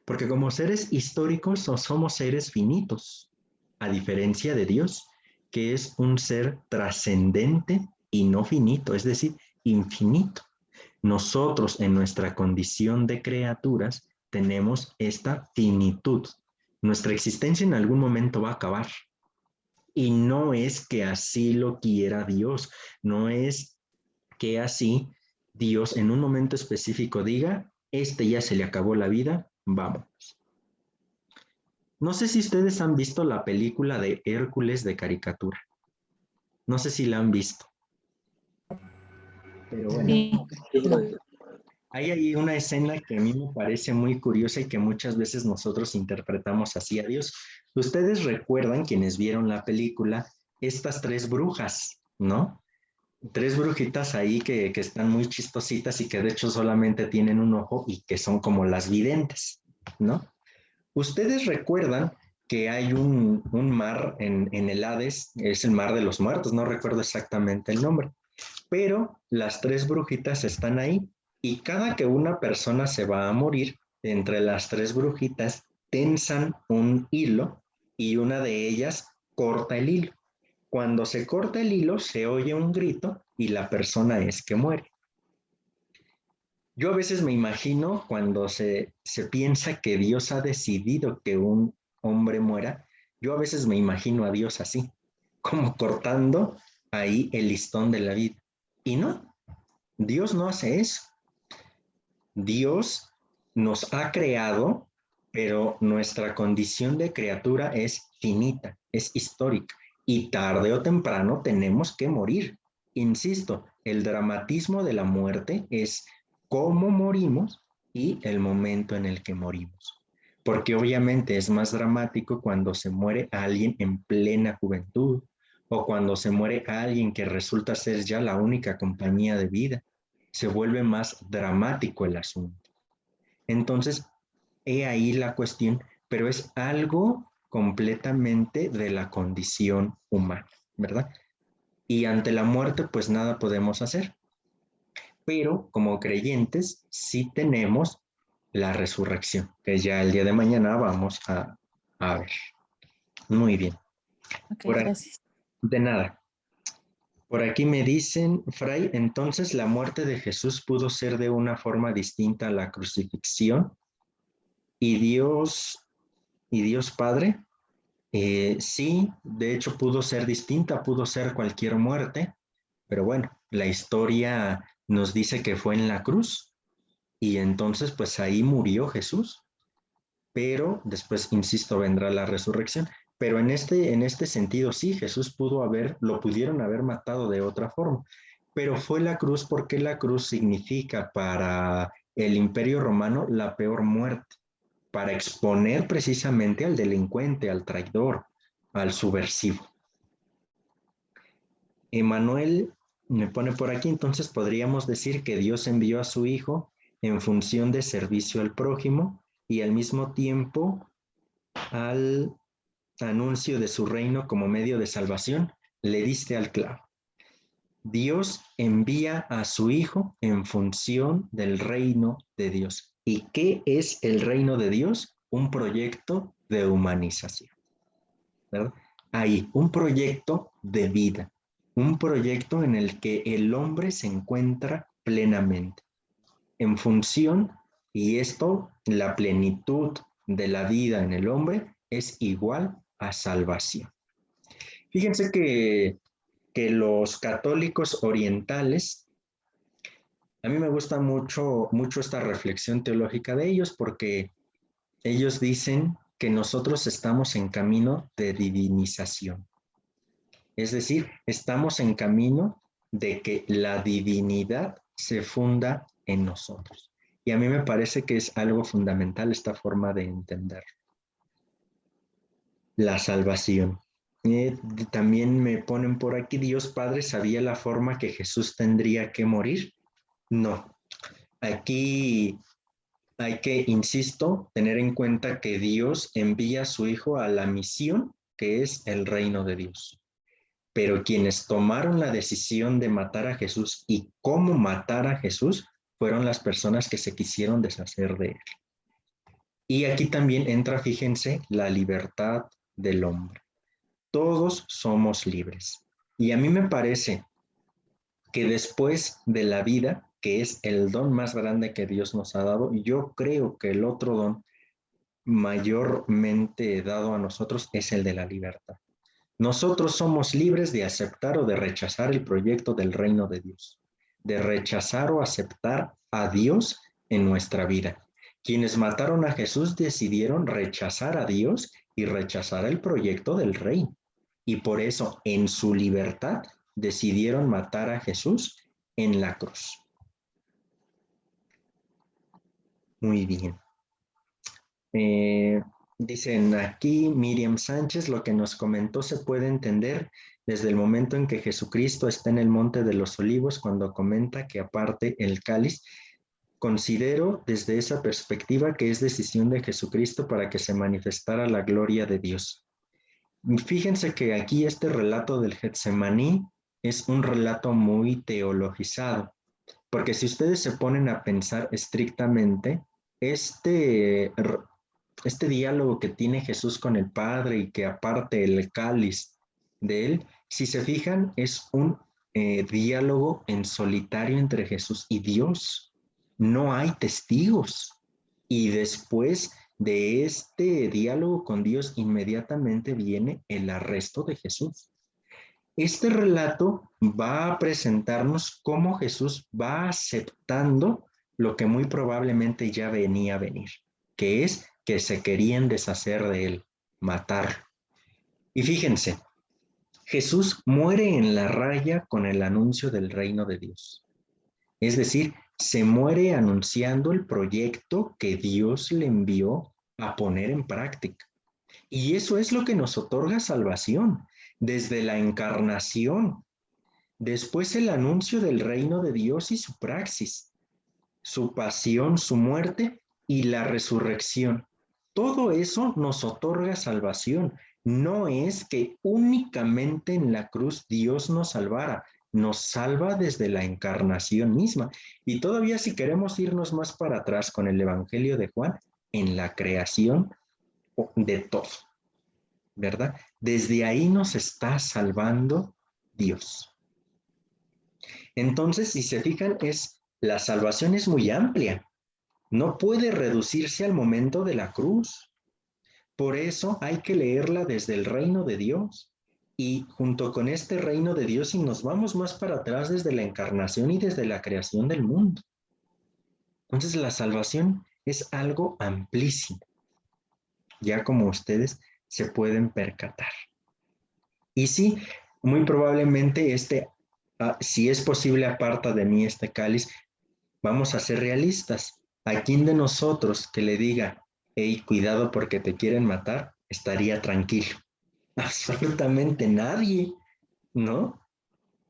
porque como seres históricos somos seres finitos, a diferencia de Dios, que es un ser trascendente y no finito, es decir, infinito. Nosotros en nuestra condición de criaturas tenemos esta finitud. Nuestra existencia en algún momento va a acabar. Y no es que así lo quiera Dios, no es que así Dios en un momento específico diga, ya se le acabó la vida, vamos. No sé si ustedes han visto la película de Hércules de caricatura. No sé si la han visto. Pero bueno. Sí. Hay ahí una escena que a mí me parece muy curiosa y que muchas veces nosotros interpretamos así a Dios. Ustedes recuerdan, quienes vieron la película, estas 3 brujas, ¿no? 3 brujitas ahí que están muy chistositas y que de hecho solamente tienen un ojo y que son como las videntes, ¿no? Ustedes recuerdan que hay un mar en el Hades, es el mar de los muertos, no recuerdo exactamente el nombre, pero las 3 brujitas están ahí y cada que una persona se va a morir, entre las 3 brujitas tensan un hilo y una de ellas corta el hilo. Cuando se corta el hilo se oye un grito y la persona es que muere. Yo a veces me imagino cuando se piensa que Dios ha decidido que un hombre muera, yo a veces me imagino a Dios así, como cortando ahí el listón de la vida. Y no, Dios no hace eso. Dios nos ha creado, pero nuestra condición de criatura es finita, es histórica, y tarde o temprano tenemos que morir. Insisto, el dramatismo de la muerte es cómo morimos y el momento en el que morimos. Porque obviamente es más dramático cuando se muere alguien en plena juventud o cuando se muere alguien que resulta ser ya la única compañía de vida. Se vuelve más dramático el asunto. Entonces, he ahí la cuestión, pero es algo completamente de la condición humana, ¿verdad? Y ante la muerte, pues nada podemos hacer. Pero como creyentes, sí tenemos la resurrección, que ya el día de mañana vamos a ver. Muy bien. Ok, Por aquí, gracias. de nada. Por aquí me dicen, Fray, entonces la muerte de Jesús pudo ser de una forma distinta a la crucifixión y Dios Padre, sí, de hecho pudo ser distinta, pudo ser cualquier muerte, pero bueno, la historia nos dice que fue en la cruz y entonces pues ahí murió Jesús, pero después, insisto, vendrá la resurrección. Pero en este sentido, sí, Jesús lo pudieron haber matado de otra forma, pero fue la cruz porque la cruz significa para el Imperio Romano la peor muerte, para exponer precisamente al delincuente, al traidor, al subversivo. Emanuel me pone por aquí, entonces podríamos decir que Dios envió a su Hijo en función de servicio al prójimo y al mismo tiempo al anuncio de su reino como medio de salvación. Le diste al clavo. Dios envía a su Hijo en función del reino de Dios. ¿Y qué es el reino de Dios? Un proyecto de humanización, ¿verdad? Ahí, un proyecto de vida. un proyecto en el que el hombre se encuentra plenamente en función, y esto, la plenitud de la vida en el hombre es igual a salvación. Fíjense que los católicos orientales, a mí me gusta mucho esta reflexión teológica de ellos, porque ellos dicen que nosotros estamos en camino de divinización. Es decir, estamos en camino de que la divinidad se funda en nosotros. Y a mí me parece que es algo fundamental esta forma de entender la salvación. También me ponen por aquí, ¿Dios Padre sabía la forma que Jesús tendría que morir? No. Aquí hay que, insisto, tener en cuenta que Dios envía a su Hijo a la misión que es el reino de Dios. Pero quienes tomaron la decisión de matar a Jesús y cómo matar a Jesús fueron las personas que se quisieron deshacer de él. Y aquí también entra, fíjense, la libertad del hombre. Todos somos libres. Y a mí me parece que después de la vida, que es el don más grande que Dios nos ha dado, yo creo que el otro don mayormente dado a nosotros es el de la libertad. Nosotros somos libres de aceptar o de rechazar el proyecto del reino de Dios, de rechazar o aceptar a Dios en nuestra vida. Quienes mataron a Jesús decidieron rechazar a Dios y rechazar el proyecto del reino. Y por eso, en su libertad, decidieron matar a Jesús en la cruz. Muy bien. Dicen aquí, Miriam Sánchez, lo que nos comentó se puede entender desde el momento en que Jesucristo está en el Monte de los Olivos, cuando comenta que aparte el cáliz. Considero desde esa perspectiva que es decisión de Jesucristo para que se manifestara la gloria de Dios. Fíjense que aquí este relato del Getsemaní es un relato muy teologizado, porque si ustedes se ponen a pensar estrictamente, este diálogo que tiene Jesús con el Padre y que aparte el cáliz de él, si se fijan, es un diálogo en solitario entre Jesús y Dios. No hay testigos. Y después de este diálogo con Dios, inmediatamente viene el arresto de Jesús. Este relato va a presentarnos cómo Jesús va aceptando lo que muy probablemente ya venía a venir, que es que se querían deshacer de él, matarlo. Y fíjense, Jesús muere en la raya con el anuncio del reino de Dios. Es decir, se muere anunciando el proyecto que Dios le envió a poner en práctica. Y eso es lo que nos otorga salvación, desde la encarnación, después el anuncio del reino de Dios y su praxis, su pasión, su muerte y la resurrección. Todo eso nos otorga salvación. No es que únicamente en la cruz Dios nos salvara, nos salva desde la encarnación misma. Y todavía si queremos irnos más para atrás con el Evangelio de Juan, en la creación de todo, ¿verdad? Desde ahí nos está salvando Dios. Entonces, si se fijan, la salvación es muy amplia. No puede reducirse al momento de la cruz. Por eso hay que leerla desde el reino de Dios. Y junto con este reino de Dios, si nos vamos más para atrás desde la encarnación y desde la creación del mundo. Entonces la salvación es algo amplísimo, ya como ustedes se pueden percatar. Y sí, muy probablemente si es posible, aparta de mí este cáliz. Vamos a ser realistas. ¿A quién de nosotros que le diga, hey, cuidado porque te quieren matar, estaría tranquilo? Absolutamente nadie, ¿no?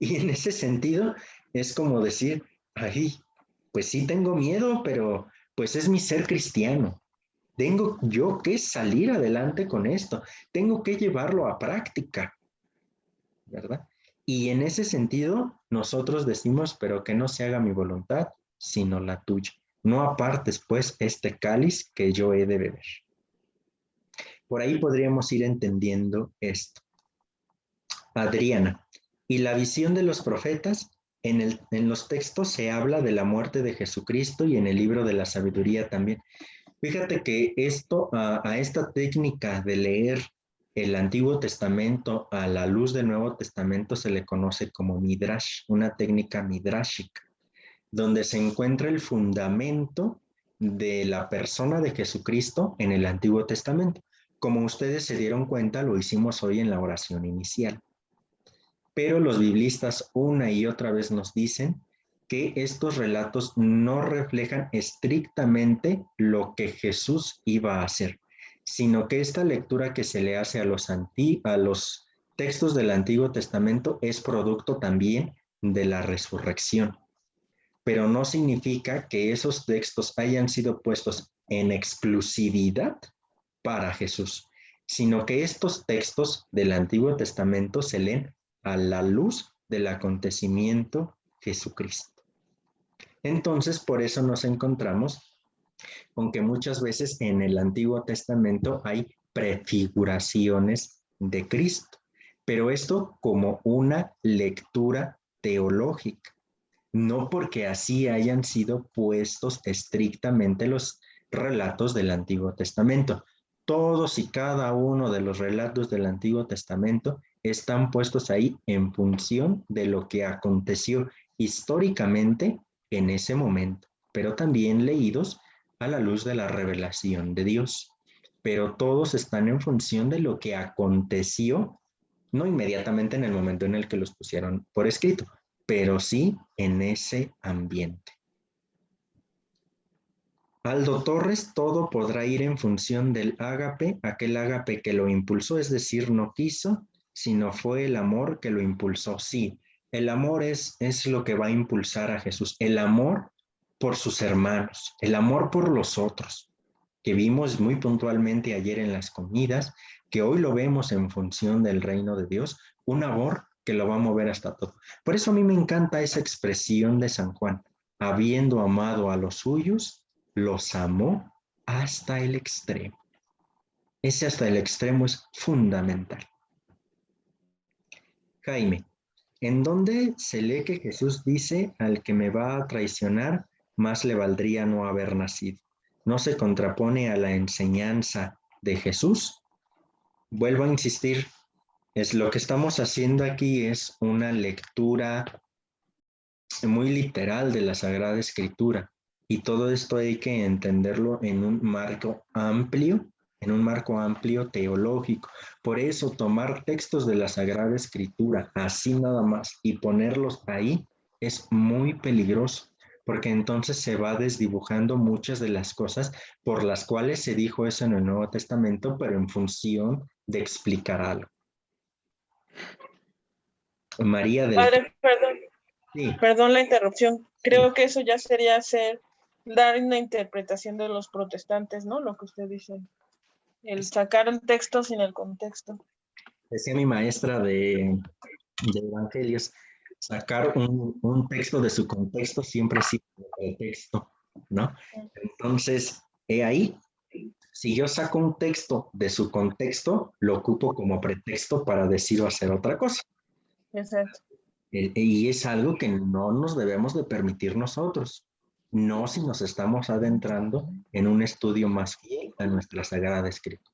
Y en ese sentido es como decir, ay, pues sí tengo miedo, pero pues es mi ser cristiano. Tengo yo que salir adelante con esto, tengo que llevarlo a práctica, ¿verdad? Y en ese sentido nosotros decimos, pero que no se haga mi voluntad, sino la tuya. No apartes pues este cáliz que yo he de beber. Por ahí podríamos ir entendiendo esto. Adriana, Y la visión de los profetas, en los textos se habla de la muerte de Jesucristo y en el libro de la sabiduría también. Fíjate que a esta técnica de leer el Antiguo Testamento a la luz del Nuevo Testamento se le conoce como Midrash, una técnica midrashica, donde se encuentra el fundamento de la persona de Jesucristo en el Antiguo Testamento. Como ustedes se dieron cuenta, lo hicimos hoy en la oración inicial. Pero los biblistas una y otra vez nos dicen que estos relatos no reflejan estrictamente lo que Jesús iba a hacer, sino que esta lectura que se le hace a los textos del Antiguo Testamento es producto también de la resurrección. Pero no significa que esos textos hayan sido puestos en exclusividad para Jesús, sino que estos textos del Antiguo Testamento se leen a la luz del acontecimiento Jesucristo. Entonces, por eso nos encontramos con que muchas veces en el Antiguo Testamento hay prefiguraciones de Cristo, pero esto como una lectura teológica, no porque así hayan sido puestos estrictamente los relatos del Antiguo Testamento. Todos y cada uno de los relatos del Antiguo Testamento están puestos ahí en función de lo que aconteció históricamente en ese momento, pero también leídos a la luz de la revelación de Dios. Pero todos están en función de lo que aconteció, no inmediatamente en el momento en el que los pusieron por escrito, pero sí en ese ambiente. Aldo Torres, todo podrá ir en función del ágape, aquel ágape que lo impulsó, es decir, no quiso, sino fue el amor que lo impulsó. Sí, el amor es lo que va a impulsar a Jesús, el amor por sus hermanos, el amor por los otros, que vimos muy puntualmente ayer en las comidas, que hoy lo vemos en función del reino de Dios, un amor que lo va a mover hasta todo. Por eso a mí me encanta esa expresión de San Juan, habiendo amado a los suyos, los amó hasta el extremo. Ese hasta el extremo es fundamental. Jaime, ¿en dónde se lee que Jesús dice al que me va a traicionar, más le valdría no haber nacido? ¿No se contrapone a la enseñanza de Jesús? Vuelvo a insistir, lo que estamos haciendo aquí es una lectura muy literal de la Sagrada Escritura. Y todo esto hay que entenderlo en un marco amplio teológico. Por eso tomar textos de la Sagrada Escritura así nada más y ponerlos ahí es muy peligroso, porque entonces se va desdibujando muchas de las cosas por las cuales se dijo eso en el Nuevo Testamento, pero en función de explicar algo. María del... Padre, perdón. Sí. Perdón la interrupción. Creo que eso ya sería dar una interpretación de los protestantes, ¿no? Lo que usted dice. El sacar un texto sin el contexto. Decía mi maestra de Evangelios, sacar un texto de su contexto siempre sirve de pretexto, ¿no? Entonces, ahí, si yo saco un texto de su contexto, lo ocupo como pretexto para decir o hacer otra cosa. Exacto. Y es algo que no nos debemos de permitir nosotros, no si nos estamos adentrando en un estudio más fiel a nuestra Sagrada Escritura.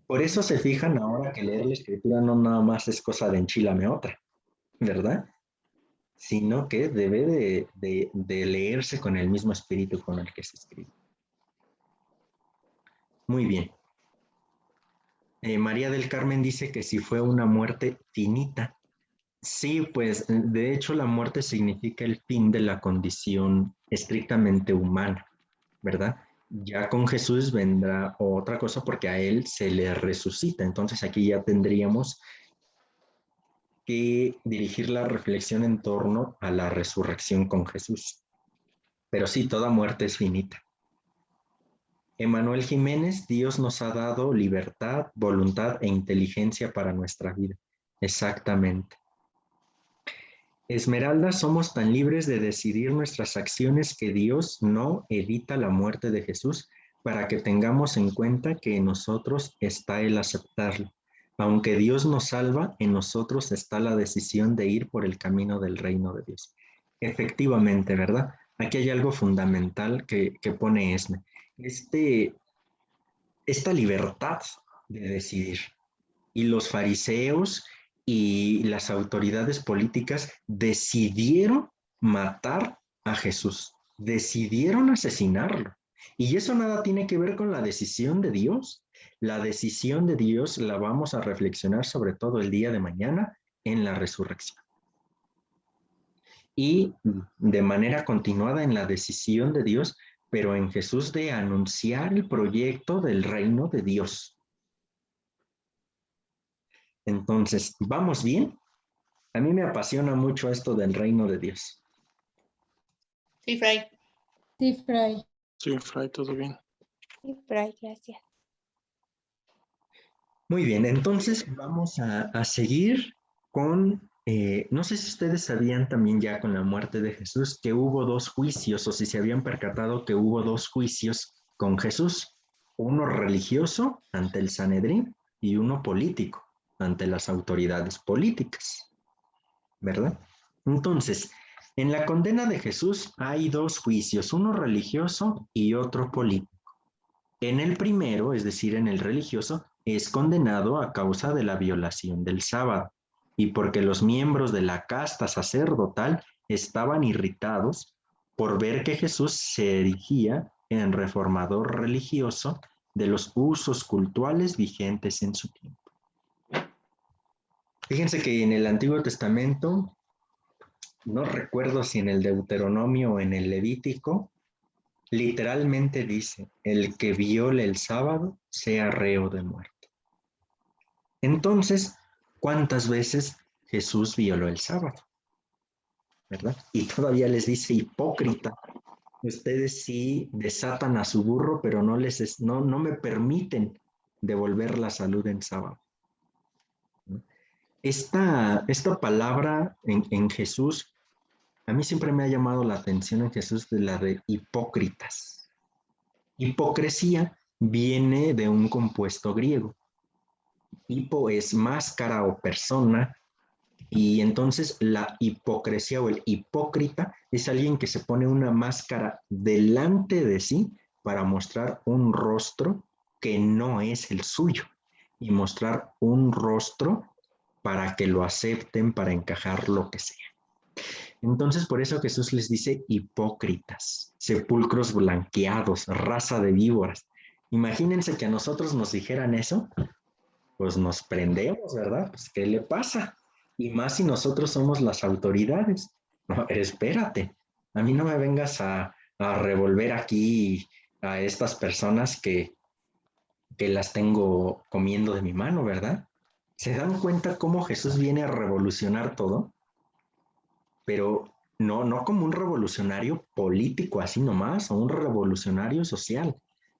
Por eso se fijan ahora que leer la Escritura no nada más es cosa de enchilame otra, ¿verdad? Sino que debe de leerse con el mismo espíritu con el que se escribe. Muy bien. María del Carmen dice que si fue una muerte finita. Sí, pues de hecho la muerte significa el fin de la condición estrictamente humana, ¿verdad? Ya con Jesús vendrá otra cosa porque a él se le resucita. Entonces aquí ya tendríamos que dirigir la reflexión en torno a la resurrección con Jesús. Pero sí, toda muerte es finita. Emanuel Jiménez, Dios nos ha dado libertad, voluntad e inteligencia para nuestra vida. Exactamente. Esmeralda, somos tan libres de decidir nuestras acciones que Dios no evita la muerte de Jesús para que tengamos en cuenta que en nosotros está el aceptarlo. Aunque Dios nos salva, en nosotros está la decisión de ir por el camino del reino de Dios. Efectivamente, ¿verdad? Aquí hay algo fundamental que pone Esme. Esta libertad de decidir. Y los fariseos y las autoridades políticas decidieron matar a Jesús, decidieron asesinarlo. Y eso nada tiene que ver con la decisión de Dios. La decisión de Dios la vamos a reflexionar sobre todo el día de mañana en la resurrección. Y de manera continuada en la decisión de Dios, pero en Jesús de anunciar el proyecto del reino de Dios. Entonces, ¿vamos bien? A mí me apasiona mucho esto del reino de Dios. Sí, Fray. Sí, Fray. Sí, Fray, todo bien. Sí, Fray, gracias. Muy bien, entonces vamos a seguir con, no sé si ustedes sabían también ya con la muerte de Jesús que hubo 2 juicios, o si se habían percatado que hubo 2 juicios con Jesús, uno religioso ante el Sanedrín y uno político ante las autoridades políticas, ¿verdad? Entonces, en la condena de Jesús hay 2 juicios, uno religioso y otro político. En el primero, es decir, en el religioso, es condenado a causa de la violación del sábado y porque los miembros de la casta sacerdotal estaban irritados por ver que Jesús se erigía en reformador religioso de los usos cultuales vigentes en su tiempo. Fíjense que en el Antiguo Testamento, no recuerdo si en el Deuteronomio o en el Levítico, literalmente dice, el que viole el sábado sea reo de muerte. Entonces, ¿cuántas veces Jesús violó el sábado? ¿Verdad? Y todavía les dice, hipócrita, ustedes sí desatan a su burro, pero no me permiten devolver la salud en sábado. Esta palabra en Jesús, a mí siempre me ha llamado la atención en Jesús de la de hipócritas. Hipocresía viene de un compuesto griego. Hipo es máscara o persona, y entonces la hipocresía o el hipócrita es alguien que se pone una máscara delante de sí para mostrar un rostro que no es el suyo y mostrar un rostro para que lo acepten, para encajar lo que sea. Entonces, por eso Jesús les dice hipócritas, sepulcros blanqueados, raza de víboras. Imagínense que a nosotros nos dijeran eso, pues nos prendemos, ¿verdad? Pues, ¿qué le pasa? Y más si nosotros somos las autoridades. No, espérate, a mí no me vengas a revolver aquí a estas personas que las tengo comiendo de mi mano, ¿verdad? ¿Se dan cuenta cómo Jesús viene a revolucionar todo? Pero no como un revolucionario político así nomás, o un revolucionario social,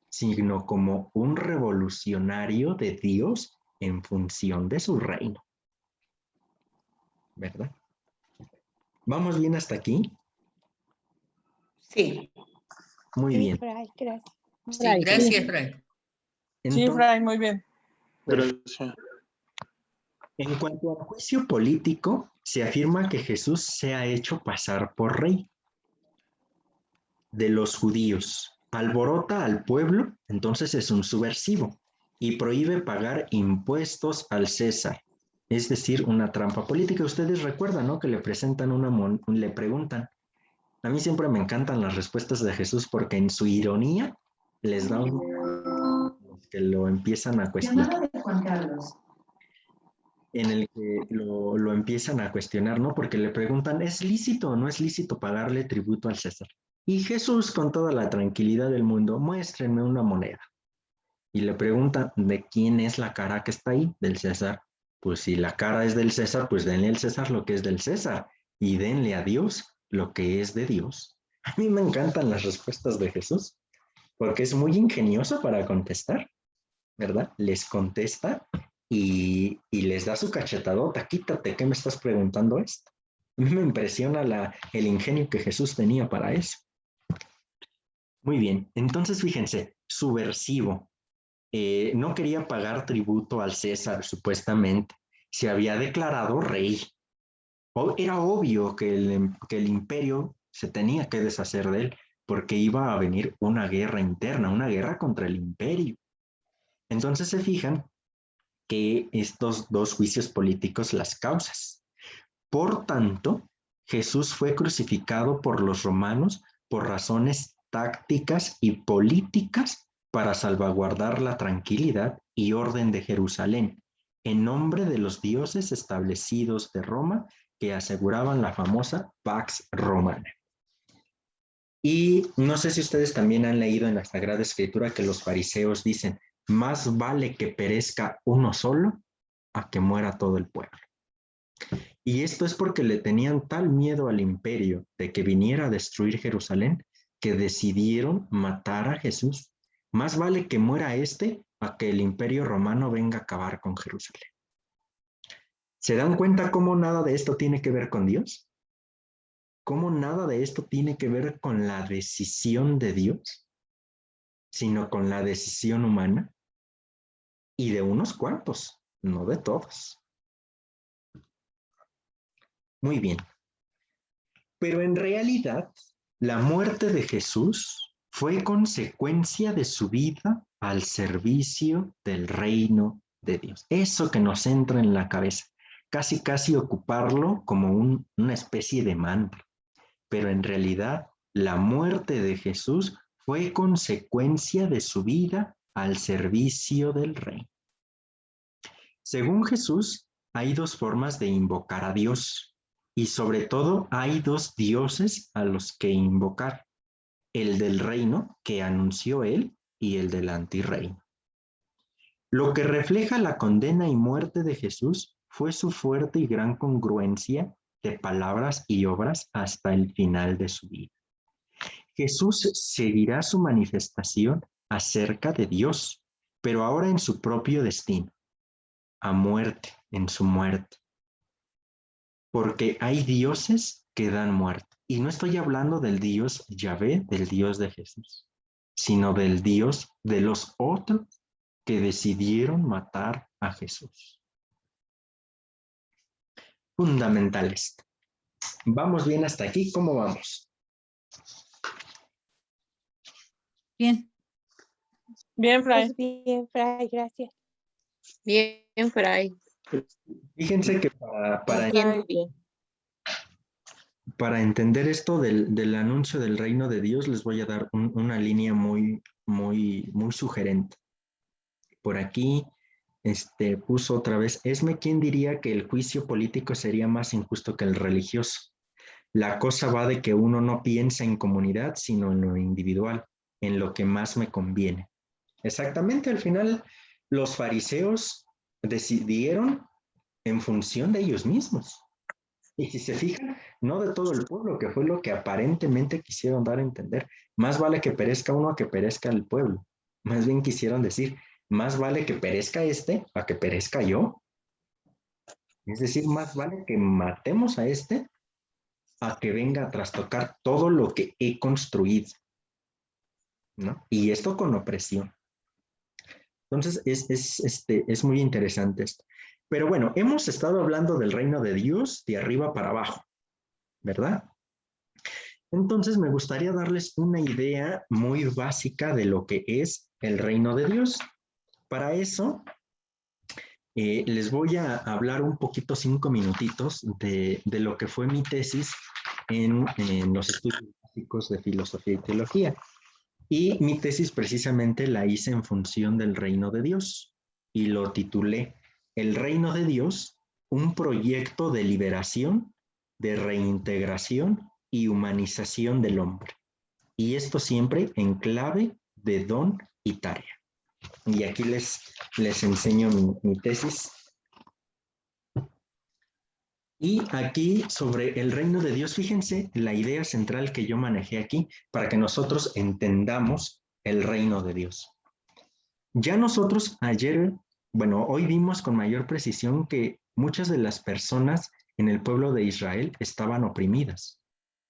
sino como un revolucionario de Dios en función de su reino. ¿Verdad? ¿Vamos bien hasta aquí? Sí. Muy Sí, bien. Fray, gracias. Sí, gracias, Fray. Sí, Fray, muy bien. Gracias. En cuanto al juicio político, se afirma que Jesús se ha hecho pasar por rey de los judíos. Alborota al pueblo, entonces es un subversivo y prohíbe pagar impuestos al César, es decir, una trampa política. Ustedes recuerdan, ¿no? Que le presentan le preguntan. A mí siempre me encantan las respuestas de Jesús porque en su ironía les da que lo empiezan a cuestionar. En el que lo empiezan a cuestionar, ¿no? Porque le preguntan, ¿es lícito o no es lícito pagarle tributo al César? Y Jesús, con toda la tranquilidad del mundo, muéstrenme una moneda. Y le preguntan, ¿de quién es la cara que está ahí? Del César. Pues si la cara es del César, pues denle al César lo que es del César y denle a Dios lo que es de Dios. A mí me encantan las respuestas de Jesús porque es muy ingenioso para contestar, ¿verdad? Les contesta y les da su cachetadota, quítate, ¿qué me estás preguntando esto? A mí me impresiona el ingenio que Jesús tenía para eso. Muy bien, entonces fíjense, subversivo. no quería pagar tributo al César, supuestamente. Se había declarado rey. Era obvio que el imperio se tenía que deshacer de él, porque iba a venir una guerra interna, una guerra contra el imperio. Entonces se fijan que estos dos juicios políticos, las causas. Por tanto, Jesús fue crucificado por los romanos por razones tácticas y políticas para salvaguardar la tranquilidad y orden de Jerusalén, en nombre de los dioses establecidos de Roma que aseguraban la famosa Pax Romana. Y no sé si ustedes también han leído en la Sagrada Escritura que los fariseos dicen, más vale que perezca uno solo a que muera todo el pueblo. Y esto es porque le tenían tal miedo al imperio de que viniera a destruir Jerusalén que decidieron matar a Jesús. Más vale que muera este a que el imperio romano venga a acabar con Jerusalén. ¿Se dan cuenta cómo nada de esto tiene que ver con Dios? ¿Cómo nada de esto tiene que ver con la decisión de Dios, sino con la decisión humana? Y de unos cuantos, no de todos. Muy bien. Pero en realidad, la muerte de Jesús fue consecuencia de su vida al servicio del reino de Dios. Eso que nos entra en la cabeza, casi ocuparlo como una especie de mantra. Pero en realidad, la muerte de Jesús fue consecuencia de su vida al servicio del reino. Según Jesús, hay dos formas de invocar a Dios. Y sobre todo hay dos dioses a los que invocar, el del reino que anunció él y el del antirreino. Lo que refleja la condena y muerte de Jesús fue su fuerte y gran congruencia de palabras y obras hasta el final de su vida. Jesús seguirá su manifestación acerca de Dios, pero ahora en su propio destino, a muerte, en su muerte. Porque hay dioses que dan muerte. Y no estoy hablando del Dios Yahvé, del Dios de Jesús, sino del Dios de los otros que decidieron matar a Jesús. Fundamental esto. ¿Vamos bien hasta aquí? ¿Cómo vamos? Bien. Bien, Fray. Pues bien, Fray, gracias. Bien, Fray. Fíjense que para entender esto del anuncio del reino de Dios, les voy a dar una línea muy sugerente. Por aquí puso otra vez, Esme, ¿quién diría que el juicio político sería más injusto que el religioso? La cosa va de que uno no piensa en comunidad, sino en lo individual, en lo que más me conviene. Exactamente, al final los fariseos decidieron en función de ellos mismos. Y si se fijan, no de todo el pueblo, que fue lo que aparentemente quisieron dar a entender. Más vale que perezca uno a que perezca el pueblo. Más bien quisieron decir, más vale que perezca este a que perezca yo. Es decir, más vale que matemos a este a que venga a trastocar todo lo que he construido, ¿no? Y esto con opresión. Entonces, es muy interesante esto. Pero bueno, hemos estado hablando del reino de Dios de arriba para abajo, ¿verdad? Entonces, me gustaría darles una idea muy básica de lo que es el reino de Dios. Para eso, les voy a hablar un poquito, 5 minutitos, de lo que fue mi tesis en los estudios básicos de filosofía y teología. Y mi tesis precisamente la hice en función del reino de Dios y lo titulé El reino de Dios, un proyecto de liberación, de reintegración y humanización del hombre. Y esto siempre en clave de don y tarea. Y aquí les enseño mi tesis. Y aquí sobre el reino de Dios, fíjense la idea central que yo manejé aquí para que nosotros entendamos el reino de Dios. Ya nosotros hoy vimos con mayor precisión que muchas de las personas en el pueblo de Israel estaban oprimidas.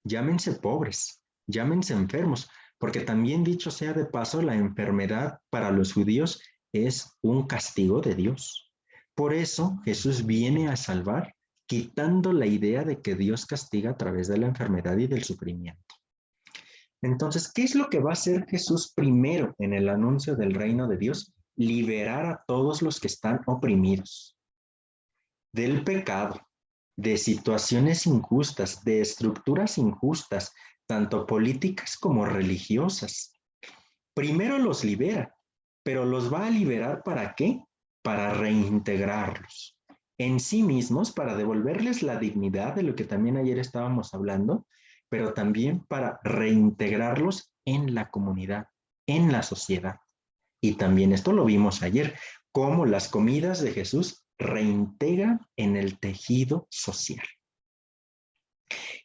Llámense pobres, llámense enfermos, porque también dicho sea de paso, la enfermedad para los judíos es un castigo de Dios. Por eso Jesús viene a salvar, quitando la idea de que Dios castiga a través de la enfermedad y del sufrimiento. Entonces, ¿qué es lo que va a hacer Jesús primero en el anuncio del reino de Dios? Liberar a todos los que están oprimidos del pecado, de situaciones injustas, de estructuras injustas, tanto políticas como religiosas. Primero los libera, pero los va a liberar ¿para qué? Para reintegrarlos en sí mismos, para devolverles la dignidad de lo que también ayer estábamos hablando, pero también para reintegrarlos en la comunidad, en la sociedad. Y también esto lo vimos ayer, cómo las comidas de Jesús reintegran en el tejido social.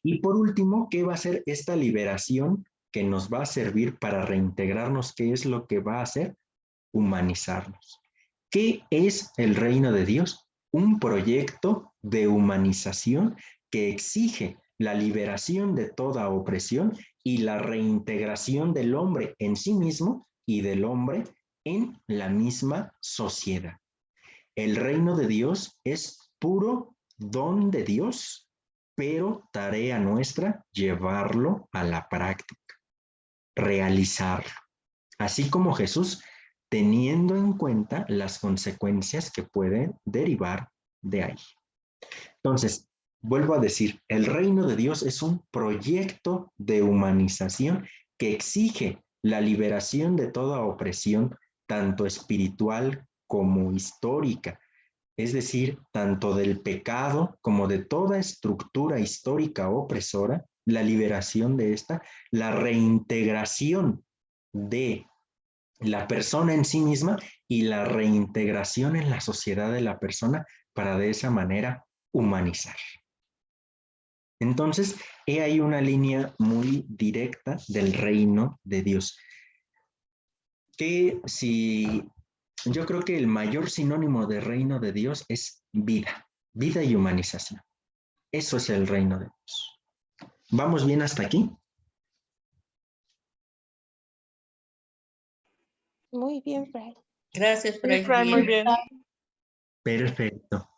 Y por último, ¿qué va a ser esta liberación que nos va a servir para reintegrarnos? ¿Qué es lo que va a hacer? Humanizarnos. ¿Qué es el reino de Dios? Un proyecto de humanización que exige la liberación de toda opresión y la reintegración del hombre en sí mismo y del hombre en la misma sociedad. El reino de Dios es puro don de Dios, pero tarea nuestra llevarlo a la práctica, realizarlo. Así como Jesús, teniendo en cuenta las consecuencias que pueden derivar de ahí. Entonces, vuelvo a decir, el reino de Dios es un proyecto de humanización que exige la liberación de toda opresión, tanto espiritual como histórica, es decir, tanto del pecado como de toda estructura histórica opresora, la liberación de esta, la reintegración de la persona en sí misma y la reintegración en la sociedad de la persona para de esa manera humanizar. Entonces, he ahí una línea muy directa del reino de Dios. Que si yo creo que el mayor sinónimo de reino de Dios es vida, vida y humanización. Eso es el reino de Dios. ¿Vamos bien hasta aquí? Muy bien, Fray. Gracias, Fray. Fray, muy bien. Perfecto.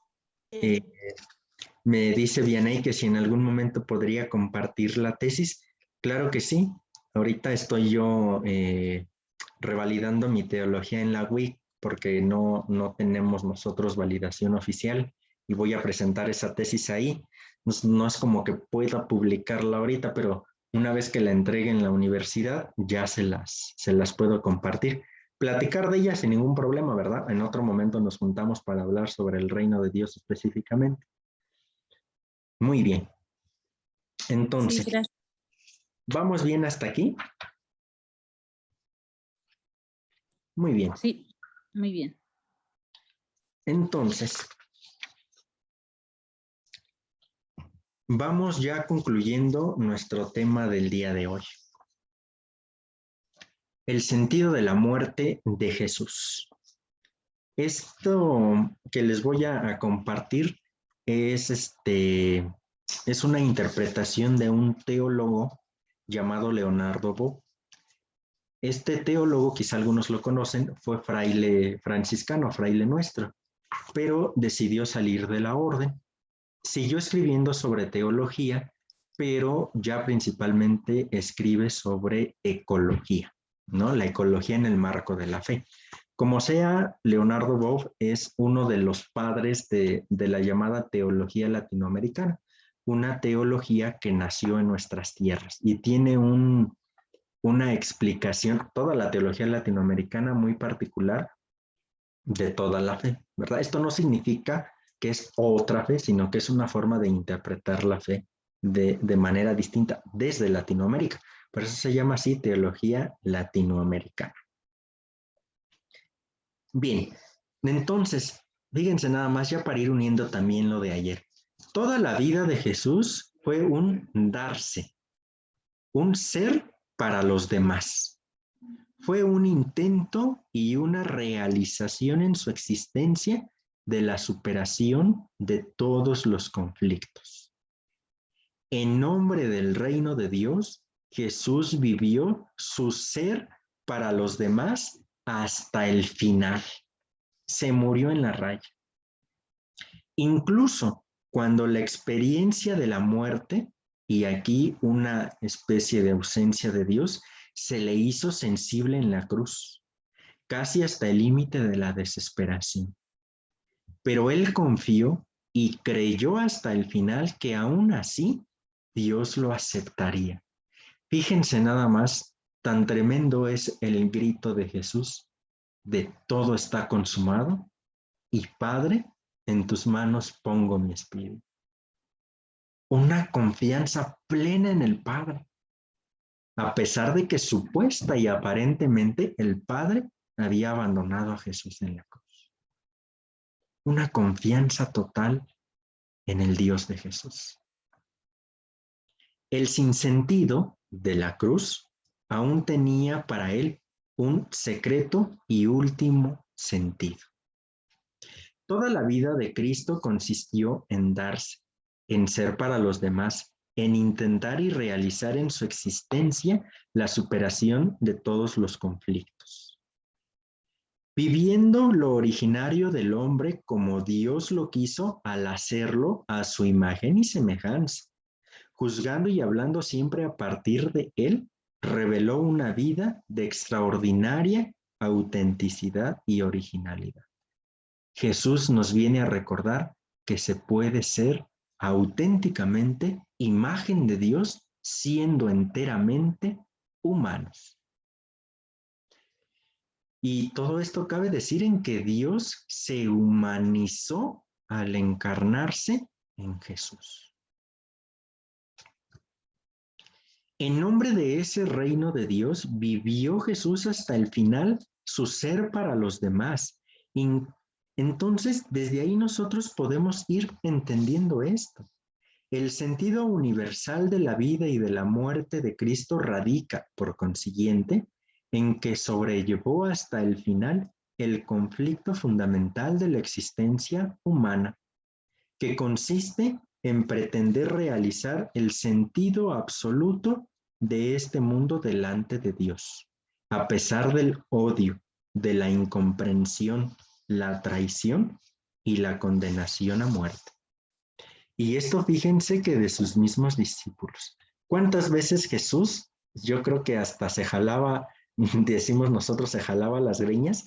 Me dice Vianey que si en algún momento podría compartir la tesis. Claro que sí. Ahorita estoy yo revalidando mi teología en la WIC porque no tenemos nosotros validación oficial y voy a presentar esa tesis ahí. No es como que pueda publicarla ahorita, pero una vez que la entregue en la universidad ya se las puedo compartir. Platicar de ella sin ningún problema, ¿verdad? En otro momento nos juntamos para hablar sobre el reino de Dios específicamente. Muy bien. Entonces, Sí, gracias. ¿vamos bien hasta aquí? Muy bien. Sí, muy bien. Entonces, vamos ya concluyendo nuestro tema del día de hoy. El sentido de la muerte de Jesús. Esto que les voy a compartir es una interpretación de un teólogo llamado Leonardo Boff. Este teólogo, quizá algunos lo conocen, fue fraile franciscano, fraile nuestro, pero decidió salir de la orden. Siguió escribiendo sobre teología, pero ya principalmente escribe sobre ecología, ¿no? La ecología en el marco de la fe. Como sea, Leonardo Boff es uno de los padres de la llamada teología latinoamericana, una teología que nació en nuestras tierras y tiene una explicación, toda la teología latinoamericana muy particular de toda la fe, ¿verdad? Esto no significa que es otra fe, sino que es una forma de interpretar la fe de manera distinta desde Latinoamérica. Por eso se llama así teología latinoamericana. Bien, entonces, fíjense nada más ya para ir uniendo también lo de ayer. Toda la vida de Jesús fue un darse, un ser para los demás. Fue un intento y una realización en su existencia de la superación de todos los conflictos. En nombre del reino de Dios, Jesús vivió su ser para los demás hasta el final. Se murió en la raya. Incluso cuando la experiencia de la muerte, y aquí una especie de ausencia de Dios, se le hizo sensible en la cruz, casi hasta el límite de la desesperación. Pero él confió y creyó hasta el final que aún así Dios lo aceptaría. Fíjense nada más, tan tremendo es el grito de Jesús, de todo está consumado, y Padre, en tus manos pongo mi espíritu. Una confianza plena en el Padre, a pesar de que supuesta y aparentemente el Padre había abandonado a Jesús en la cruz. Una confianza total en el Dios de Jesús. El sinsentido de la cruz aún tenía para él un secreto y último sentido. Toda la vida de Cristo consistió en darse, en ser para los demás, en intentar y realizar en su existencia la superación de todos los conflictos. Viviendo lo originario del hombre como Dios lo quiso al hacerlo a su imagen y semejanza, juzgando y hablando siempre a partir de él, reveló una vida de extraordinaria autenticidad y originalidad. Jesús nos viene a recordar que se puede ser auténticamente imagen de Dios siendo enteramente humanos. Y todo esto cabe decir en que Dios se humanizó al encarnarse en Jesús. En nombre de ese reino de Dios vivió Jesús hasta el final su ser para los demás. Entonces, desde ahí nosotros podemos ir entendiendo esto. El sentido universal de la vida y de la muerte de Cristo radica, por consiguiente, en que sobrellevó hasta el final el conflicto fundamental de la existencia humana, que consiste en pretender realizar el sentido absoluto de este mundo delante de Dios, a pesar del odio, de la incomprensión, la traición y la condenación a muerte. Y esto fíjense que de sus mismos discípulos. ¿Cuántas veces Jesús, yo creo que hasta se jalaba, decimos nosotros, se jalaba las greñas,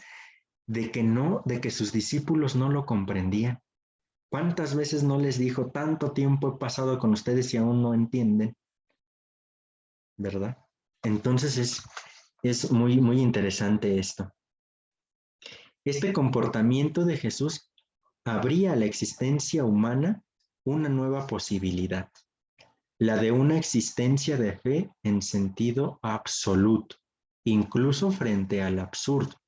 de que sus discípulos no lo comprendían? ¿Cuántas veces no les dijo, tanto tiempo he pasado con ustedes y aún no entienden? ¿Verdad? Entonces es muy, muy interesante esto. Este comportamiento de Jesús abría a la existencia humana una nueva posibilidad, la de una existencia de fe en sentido absoluto, incluso frente al absurdo,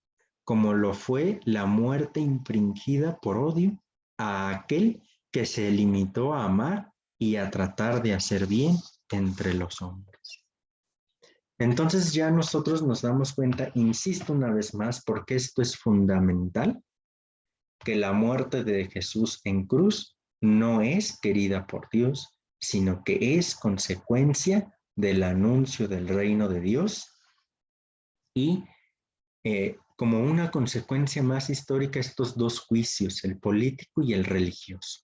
como lo fue la muerte infringida por odio a aquel que se limitó a amar y a tratar de hacer bien entre los hombres. Entonces ya nosotros nos damos cuenta, insisto una vez más, porque esto es fundamental, que la muerte de Jesús en cruz no es querida por Dios, sino que es consecuencia del anuncio del reino de Dios y como una consecuencia más histórica estos dos juicios, el político y el religioso.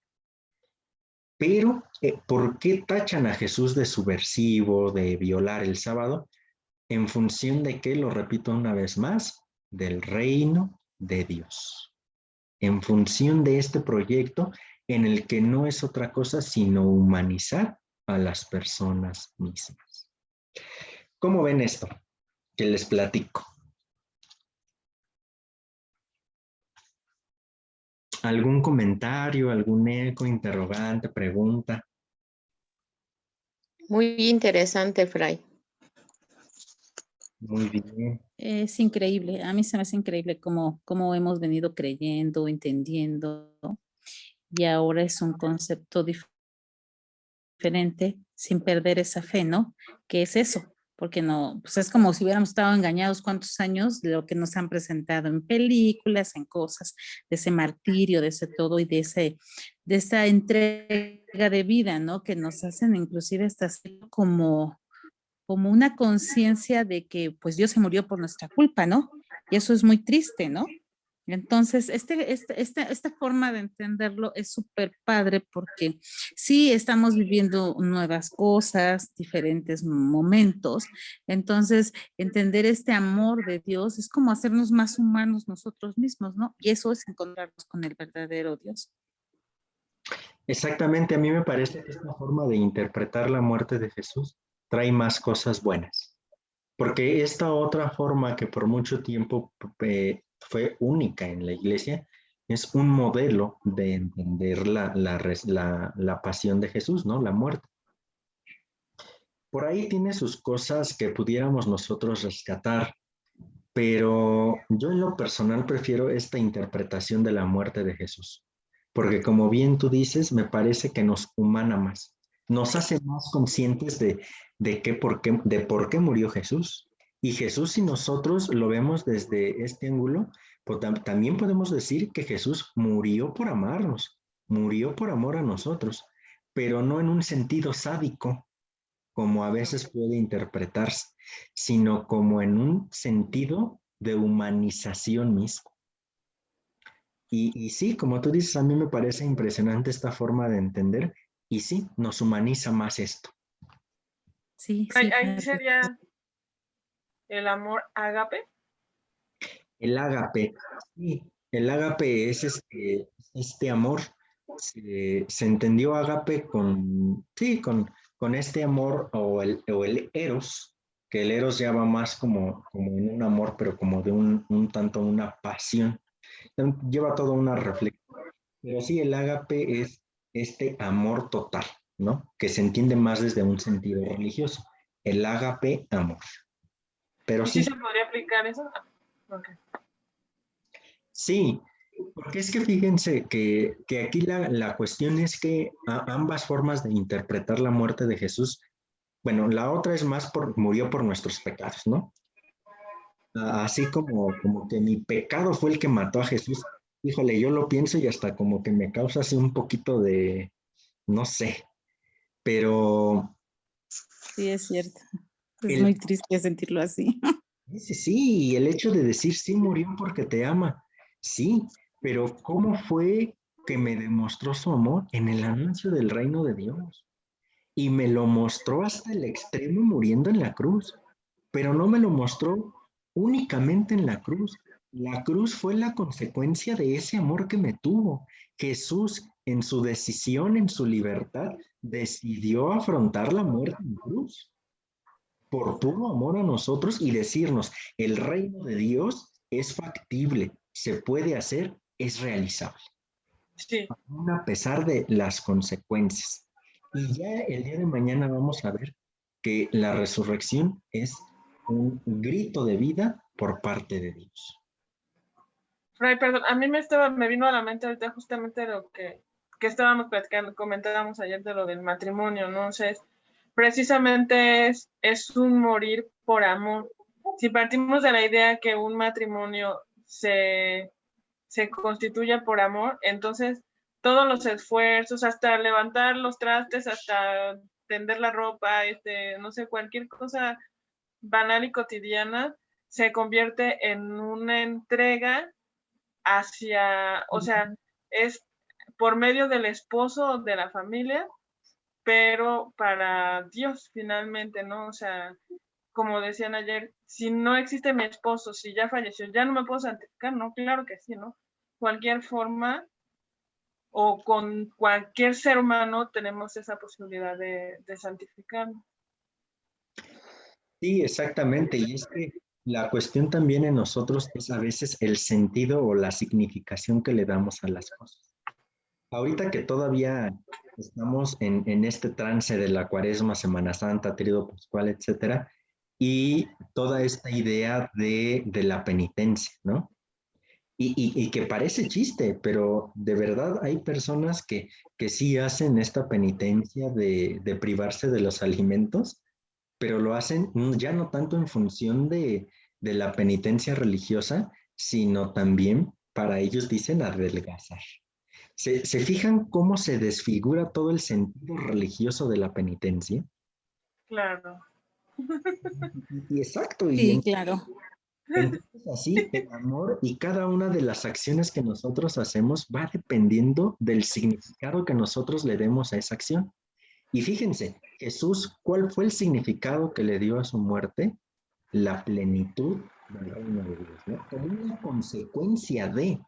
Pero, ¿por qué tachan a Jesús de subversivo, de violar el sábado? En función de que, lo repito una vez más, del reino de Dios. En función de este proyecto en el que no es otra cosa sino humanizar a las personas mismas. ¿Cómo ven esto? Que les platico. ¿Algún comentario, algún eco, interrogante, pregunta? Muy interesante, Fray. Muy bien. Es increíble, a mí se me hace increíble cómo hemos venido creyendo, entendiendo, y ahora es un concepto diferente sin perder esa fe, ¿no? ¿Qué es eso? Porque no, pues es como si hubiéramos estado engañados cuántos años de lo que nos han presentado en películas, en cosas, de ese martirio, de ese todo y de esa entrega de vida, ¿no? Que nos hacen inclusive hasta como una conciencia de que pues Dios se murió por nuestra culpa, ¿no? Y eso es muy triste, ¿no? Entonces, esta forma de entenderlo es súper padre porque sí estamos viviendo nuevas cosas, diferentes momentos. Entonces, entender este amor de Dios es como hacernos más humanos nosotros mismos, ¿no? Y eso es encontrarnos con el verdadero Dios. Exactamente, a mí me parece que esta forma de interpretar la muerte de Jesús trae más cosas buenas. Porque esta otra forma que por mucho tiempo fue única en la iglesia es un modelo de entender la pasión de Jesús, ¿no? La muerte. Por ahí tiene sus cosas que pudiéramos nosotros rescatar, pero yo en lo personal prefiero esta interpretación de la muerte de Jesús, porque como bien tú dices, me parece que nos humana más, nos hace más conscientes de por qué murió Jesús. Y Jesús, si nosotros lo vemos desde este ángulo, pues también podemos decir que Jesús murió por amarnos, murió por amor a nosotros, pero no en un sentido sádico, como a veces puede interpretarse, sino como en un sentido de humanización mismo. Y sí, como tú dices, a mí me parece impresionante esta forma de entender, y sí, nos humaniza más esto. Sí, Ahí sería el amor ágape. El ágape, sí, el ágape es este amor. Se entendió ágape con este amor o el eros, que el eros ya va más como en un amor, pero como de un tanto una pasión. Lleva toda una reflexión. Pero sí, el ágape es este amor total, ¿no? Que se entiende más desde un sentido religioso. El ágape, amor. Pero ¿Y sí sí, se podría aplicar eso? Okay. sí, porque es que fíjense que aquí la cuestión es que ambas formas de interpretar la muerte de Jesús, bueno, la otra es más murió por nuestros pecados, ¿no? Así como que mi pecado fue el que mató a Jesús. Híjole, yo lo pienso y hasta como que me causa así un poquito de, no sé, pero Sí, es cierto. Es el, muy triste sentirlo así. sí, y el hecho de decir sí murió porque te ama, sí, pero ¿cómo fue que me demostró su amor? En el anuncio del reino de Dios? Y me lo mostró hasta el extremo muriendo en la cruz, pero no me lo mostró únicamente en la cruz. La cruz fue la consecuencia de ese amor que me tuvo. Jesús, en su decisión, en su libertad, decidió afrontar la muerte en cruz por puro amor a nosotros y decirnos, el reino de Dios es factible, se puede hacer, es realizable. Sí. Aún a pesar de las consecuencias. Y ya el día de mañana vamos a ver que la resurrección es un grito de vida por parte de Dios. Fray, perdón, a mí me vino a la mente ahorita justamente lo que estábamos platicando, comentábamos ayer de lo del matrimonio, ¿no? O sea, precisamente es un morir por amor. Si partimos de la idea que un matrimonio se constituye por amor, entonces todos los esfuerzos, hasta levantar los trastes, hasta tender la ropa, no sé, cualquier cosa banal y cotidiana, se convierte en una entrega hacia, o sea, es por medio del esposo o de la familia, pero para Dios finalmente, ¿no? O sea, como decían ayer, si no existe mi esposo, si ya falleció, ya no me puedo santificar, ¿no? Claro que sí, ¿no? Cualquier forma o con cualquier ser humano tenemos esa posibilidad de santificarnos. Sí, exactamente. Y es que la cuestión también en nosotros es a veces el sentido o la significación que le damos a las cosas. Ahorita que todavía estamos en este trance de la Cuaresma, Semana Santa, Tríodo Pascual, etcétera, y toda esta idea de la penitencia, ¿no? Y que parece chiste, pero de verdad hay personas que sí hacen esta penitencia de privarse de los alimentos, pero lo hacen ya no tanto en función de la penitencia religiosa, sino también para ellos dicen adelgazar. ¿Se fijan cómo se desfigura todo el sentido religioso de la penitencia? Claro. Y exacto. Sí, claro. Entonces, así, el amor y cada una de las acciones que nosotros hacemos va dependiendo del significado que nosotros le demos a esa acción. Y fíjense, Jesús, ¿cuál fue el significado que le dio a su muerte? La plenitud del reino de Dios, ¿no? Como una consecuencia de.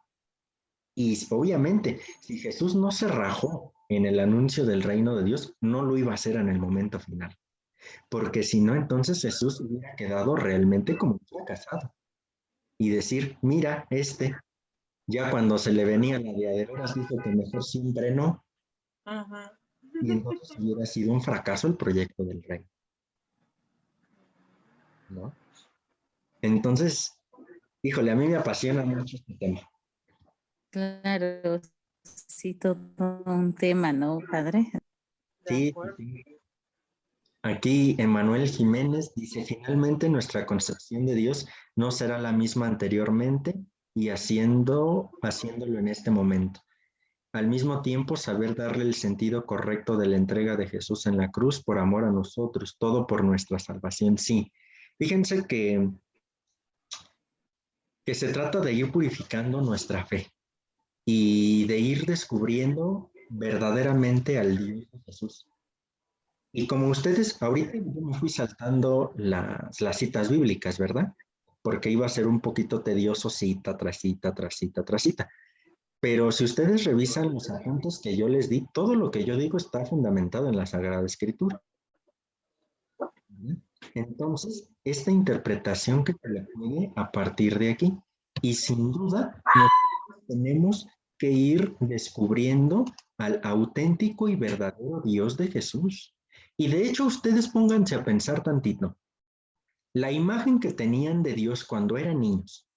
Y obviamente, si Jesús no se rajó en el anuncio del reino de Dios, no lo iba a hacer en el momento final. Porque si no, entonces Jesús hubiera quedado realmente como un fracasado. Y decir, mira, ya cuando se le venía la de veras, dijo que mejor siempre no. Ajá. Y entonces hubiera sido un fracaso el proyecto del reino, ¿no? Entonces, híjole, a mí me apasiona mucho este tema. Claro, sí, todo un tema, ¿no, padre? Sí, sí. Aquí Emanuel Jiménez dice, finalmente nuestra concepción de Dios no será la misma anteriormente y haciéndolo en este momento. Al mismo tiempo, saber darle el sentido correcto de la entrega de Jesús en la cruz por amor a nosotros, todo por nuestra salvación. Sí, fíjense que se trata de ir purificando nuestra fe y de ir descubriendo verdaderamente al Dios de Jesús. Y como ustedes, ahorita yo me fui saltando las citas bíblicas, ¿verdad? Porque iba a ser un poquito tedioso cita tras cita, tras cita, tras cita. Pero si ustedes revisan los apuntes que yo les di, todo lo que yo digo está fundamentado en la Sagrada Escritura. Entonces, esta interpretación que se le puede a partir de aquí. Y sin duda, nosotros tenemos que ir descubriendo al auténtico y verdadero Dios de Jesús. Y de hecho, ustedes pónganse a pensar tantito. La imagen que tenían de Dios cuando eran niños,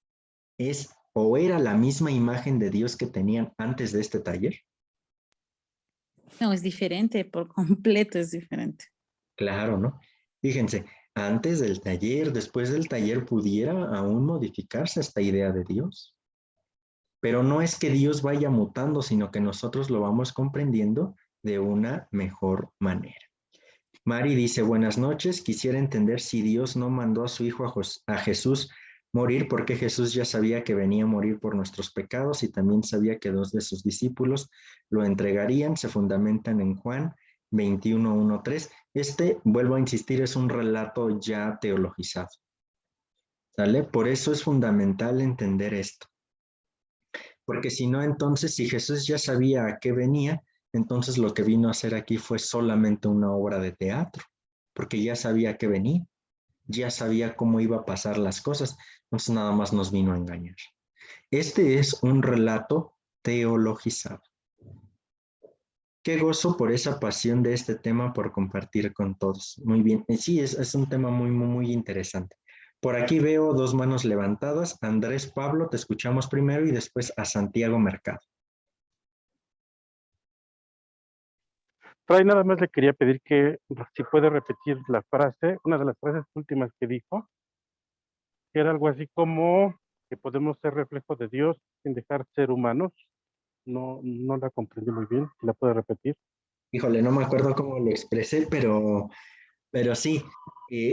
¿es o era la misma imagen de Dios que tenían antes de este taller? No, es diferente, por completo es diferente. Claro, ¿no? Fíjense, antes del taller, después del taller, pudiera aún modificarse esta idea de Dios. Pero no es que Dios vaya mutando, sino que nosotros lo vamos comprendiendo de una mejor manera. Mari dice, buenas noches, quisiera entender si Dios no mandó a su Hijo a Jesús morir porque Jesús ya sabía que venía a morir por nuestros pecados y también sabía que 2 de sus discípulos lo entregarían, se fundamentan en Juan 21:1-3. Vuelvo a insistir, es un relato ya teologizado. ¿Sale? Por eso es fundamental entender esto. Porque si no, entonces, si Jesús ya sabía a qué venía, entonces lo que vino a hacer aquí fue solamente una obra de teatro, porque ya sabía a qué venía, ya sabía cómo iba a pasar las cosas, entonces nada más nos vino a engañar. Este es un relato teologizado. Qué gozo por esa pasión de este tema por compartir con todos. Muy bien, sí, es un tema muy, muy, muy interesante. Por aquí veo 2 manos levantadas. Andrés Pablo, te escuchamos primero y después a Santiago Mercado. Fray, nada más le quería pedir que si puede repetir la frase, una de las frases últimas que dijo, que era algo así como que podemos ser reflejo de Dios sin dejar ser humanos. No la comprendí muy bien, ¿la puede repetir? Híjole, no me acuerdo cómo lo expresé, pero sí,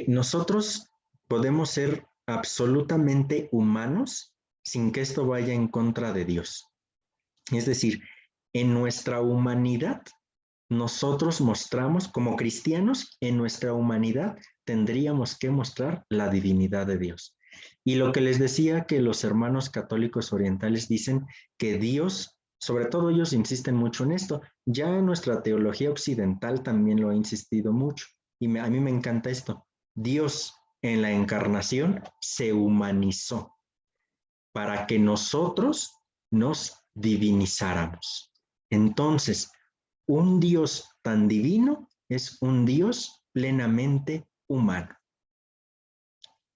nosotros podemos ser absolutamente humanos sin que esto vaya en contra de Dios. Es decir, en nuestra humanidad, nosotros mostramos, como cristianos, en nuestra humanidad tendríamos que mostrar la divinidad de Dios. Y lo que les decía que los hermanos católicos orientales dicen que Dios, sobre todo ellos insisten mucho en esto, ya nuestra teología occidental también lo ha insistido mucho, y a mí me encanta esto. Dios en la encarnación se humanizó para que nosotros nos divinizáramos. Entonces, un Dios tan divino es un Dios plenamente humano.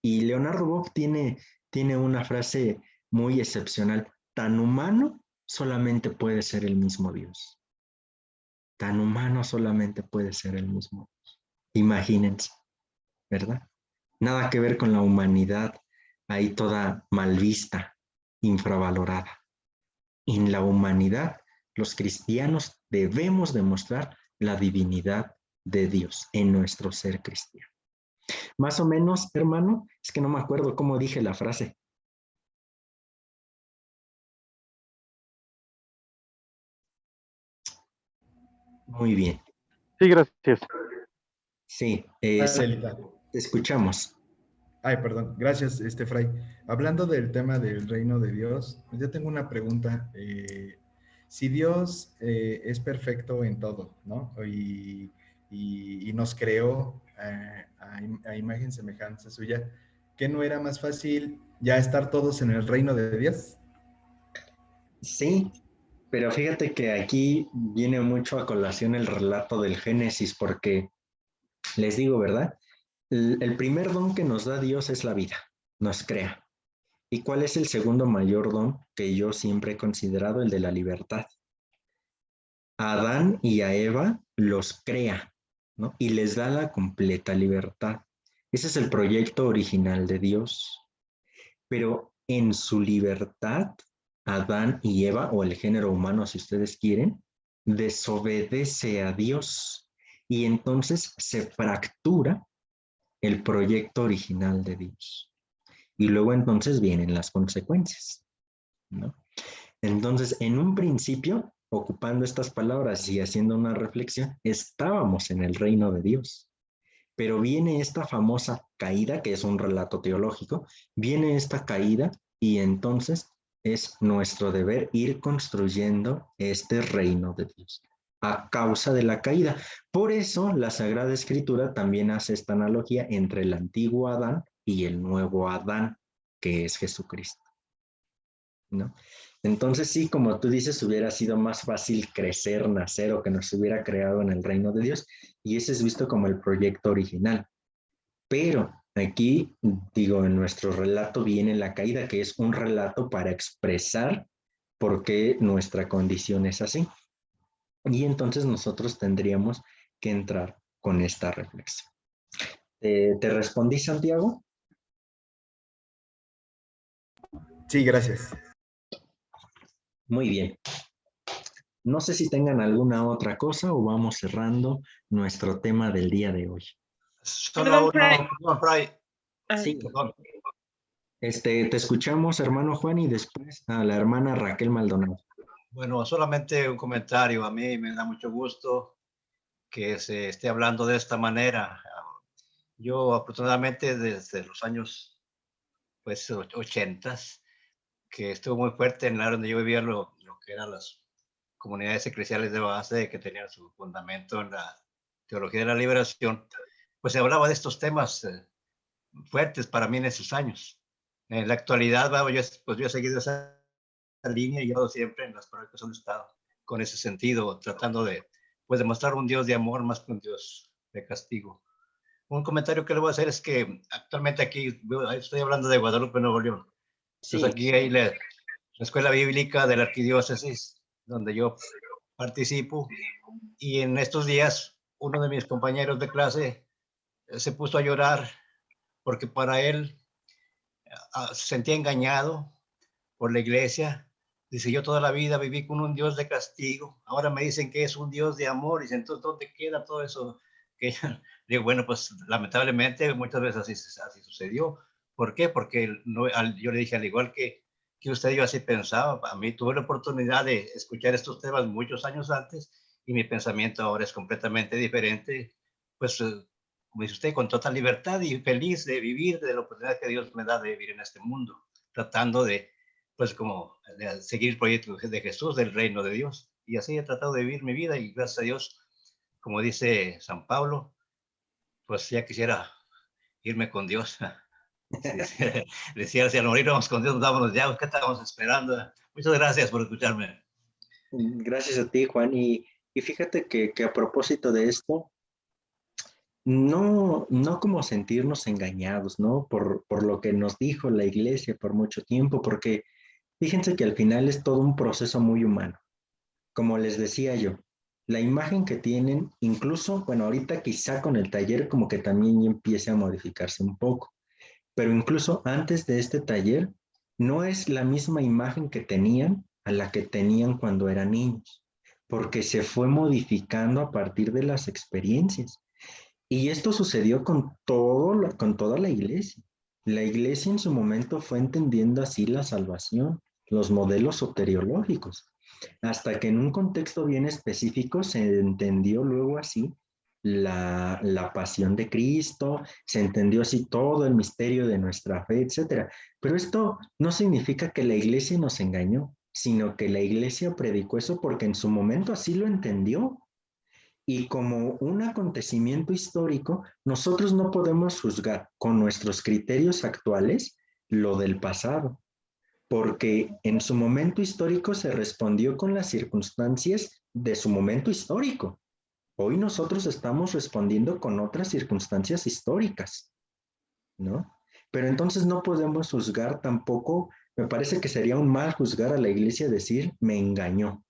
Y Leonardo Boff tiene una frase muy excepcional. Tan humano solamente puede ser el mismo Dios. Tan humano solamente puede ser el mismo Dios. Imagínense, ¿verdad? Nada que ver con la humanidad ahí toda mal vista, infravalorada. En la humanidad, los cristianos debemos demostrar la divinidad de Dios en nuestro ser cristiano. Más o menos, hermano, es que no me acuerdo cómo dije la frase. Muy bien. Sí, gracias. Sí, Celita. te escuchamos. Ay, perdón. Gracias, Fray. Hablando del tema del reino de Dios, yo tengo una pregunta. Si Dios es perfecto en todo, ¿no? Y nos creó a imagen semejanza suya, ¿qué no era más fácil ya estar todos en el reino de Dios? Sí, pero fíjate que aquí viene mucho a colación el relato del Génesis, porque les digo, ¿verdad? El primer don que nos da Dios es la vida, nos crea. ¿Y cuál es el segundo mayor don que yo siempre he considerado? El de la libertad. A Adán y a Eva los crea, ¿no? Y les da la completa libertad. Ese es el proyecto original de Dios. Pero en su libertad, Adán y Eva, o el género humano, si ustedes quieren, desobedece a Dios. Y entonces se fractura el proyecto original de Dios. Y luego entonces vienen las consecuencias, ¿no? Entonces, en un principio, ocupando estas palabras y haciendo una reflexión, estábamos en el reino de Dios. Pero viene esta famosa caída, que es un relato teológico, viene esta caída y entonces es nuestro deber ir construyendo este reino de Dios a causa de la caída. Por eso la Sagrada Escritura también hace esta analogía entre el antiguo Adán y el nuevo Adán, que es Jesucristo, ¿no? Entonces sí, como tú dices, hubiera sido más fácil crecer, nacer o que nos hubiera creado en el reino de Dios, y ese es visto como el proyecto original. Pero aquí, digo, en nuestro relato viene la caída, que es un relato para expresar por qué nuestra condición es así. Y entonces nosotros tendríamos que entrar con esta reflexión. ¿Te respondí, Santiago? Sí, gracias. Muy bien. No sé si tengan alguna otra cosa o vamos cerrando nuestro tema del día de hoy. Perdón, Fray. Sí, perdón. Te escuchamos, hermano Juan, y después a la hermana Raquel Maldonado. Bueno, solamente un comentario. A mí me da mucho gusto que se esté hablando de esta manera. Yo, afortunadamente, desde los años, pues, 80s, que estuvo muy fuerte en la área donde yo vivía, lo que eran las comunidades eclesiales de base, que tenían su fundamento en la teología de la liberación, pues se hablaba de estos temas fuertes para mí en esos años. En la actualidad, pues yo he seguido esa línea y yo siempre en las parroquias donde he estado con ese sentido, tratando de, pues, demostrar un Dios de amor más que un Dios de castigo. Un comentario que le voy a hacer es que actualmente aquí, estoy hablando de Guadalupe, Nuevo León. Sí. Entonces aquí hay la escuela bíblica de la arquidiócesis, donde yo participo, y en estos días uno de mis compañeros de clase se puso a llorar porque para él se sentía engañado por la iglesia. Dice, yo toda la vida viví con un Dios de castigo, ahora me dicen que es un Dios de amor, y dice, entonces, ¿dónde queda todo eso? Que digo, bueno, pues lamentablemente muchas veces así sucedió. ¿Por qué? Porque yo le dije, al igual que usted, yo así pensaba. A mí tuve la oportunidad de escuchar estos temas muchos años antes y mi pensamiento ahora es completamente diferente. Pues, como dice usted, con total libertad y feliz de vivir, de la oportunidad que Dios me da de vivir en este mundo, tratando de, pues, como de seguir el proyecto de Jesús, del reino de Dios. Y así he tratado de vivir mi vida y gracias a Dios, como dice San Pablo, pues ya quisiera irme con Dios. Decía, si al morir vamos con Dios, vámonos ya, ¿qué estábamos esperando? Muchas gracias por escucharme. Gracias a ti, Juan. Y fíjate que a propósito de esto, no como sentirnos engañados, ¿no? Por lo que nos dijo la iglesia por mucho tiempo, porque fíjense que al final es todo un proceso muy humano. Como les decía yo, la imagen que tienen, incluso, bueno, ahorita quizá con el taller como que también ya empiece a modificarse un poco, pero incluso antes de este taller, no es la misma imagen que tenían a la que tenían cuando eran niños, porque se fue modificando a partir de las experiencias. Y esto sucedió con toda la iglesia. La iglesia en su momento fue entendiendo así la salvación, los modelos soteriológicos, hasta que en un contexto bien específico se entendió luego así la pasión de Cristo, se entendió así todo el misterio de nuestra fe, etc. Pero esto no significa que la iglesia nos engañó, sino que la iglesia predicó eso porque en su momento así lo entendió. Y como un acontecimiento histórico, nosotros no podemos juzgar con nuestros criterios actuales lo del pasado, porque en su momento histórico se respondió con las circunstancias de su momento histórico. Hoy nosotros estamos respondiendo con otras circunstancias históricas, ¿no? Pero entonces no podemos juzgar tampoco, me parece que sería un mal juzgar a la iglesia decir, me engañó.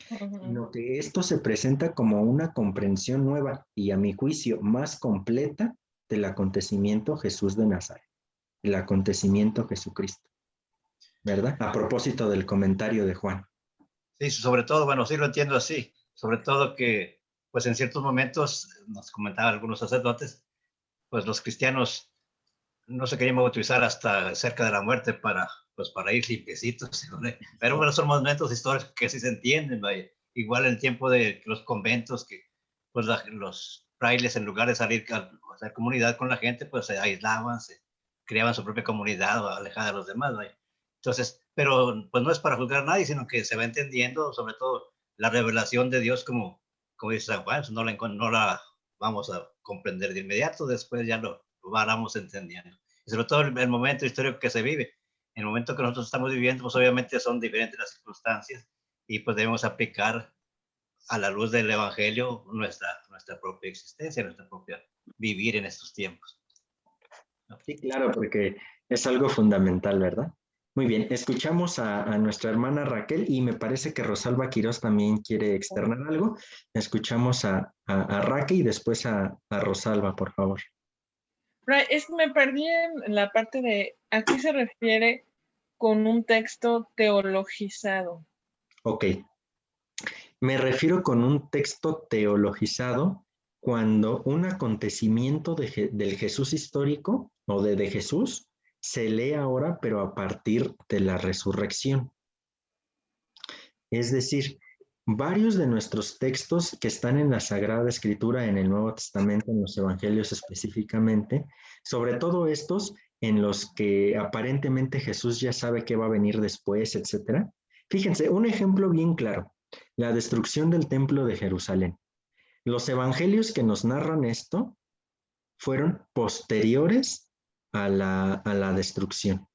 Sino que esto se presenta como una comprensión nueva y a mi juicio más completa del acontecimiento Jesús de Nazaret, el acontecimiento Jesucristo, ¿verdad? A propósito del comentario de Juan. Sí, sobre todo, bueno, sí lo entiendo así, sobre todo que, pues en ciertos momentos, nos comentaban algunos sacerdotes, pues los cristianos no se querían bautizar hasta cerca de la muerte para ir limpiecitos, ¿no? Pero bueno, son momentos históricos que sí se entienden, vaya. Igual en el tiempo de los conventos, que pues los frailes en lugar de salir a hacer comunidad con la gente, pues se aislaban, se creaban su propia comunidad alejada de los demás, vaya. Entonces, pero pues no es para juzgar a nadie, sino que se va entendiendo, sobre todo la revelación de Dios, como dice San Juan, no la vamos a comprender de inmediato, después ya lo vamos entendiendo. Y sobre todo el momento histórico que se vive. En el momento que nosotros estamos viviendo, pues obviamente son diferentes las circunstancias y pues debemos aplicar a la luz del Evangelio nuestra propia existencia, nuestra propia vivir en estos tiempos. Sí, claro, porque es algo fundamental, ¿verdad? Muy bien, escuchamos a nuestra hermana Raquel y me parece que Rosalba Quirós también quiere externar algo. Escuchamos a Raquel y después a Rosalba, por favor. Es que me perdí en la parte de ¿a qué se refiere con un texto teologizado? Ok. Me refiero con un texto teologizado cuando un acontecimiento del Jesús histórico o de Jesús se lee ahora, pero a partir de la resurrección. Es decir, varios de nuestros textos que están en la Sagrada Escritura, en el Nuevo Testamento, en los Evangelios específicamente, sobre todo estos en los que aparentemente Jesús ya sabe qué va a venir después, etc. Fíjense, un ejemplo bien claro, la destrucción del Templo de Jerusalén. Los Evangelios que nos narran esto fueron posteriores a la destrucción.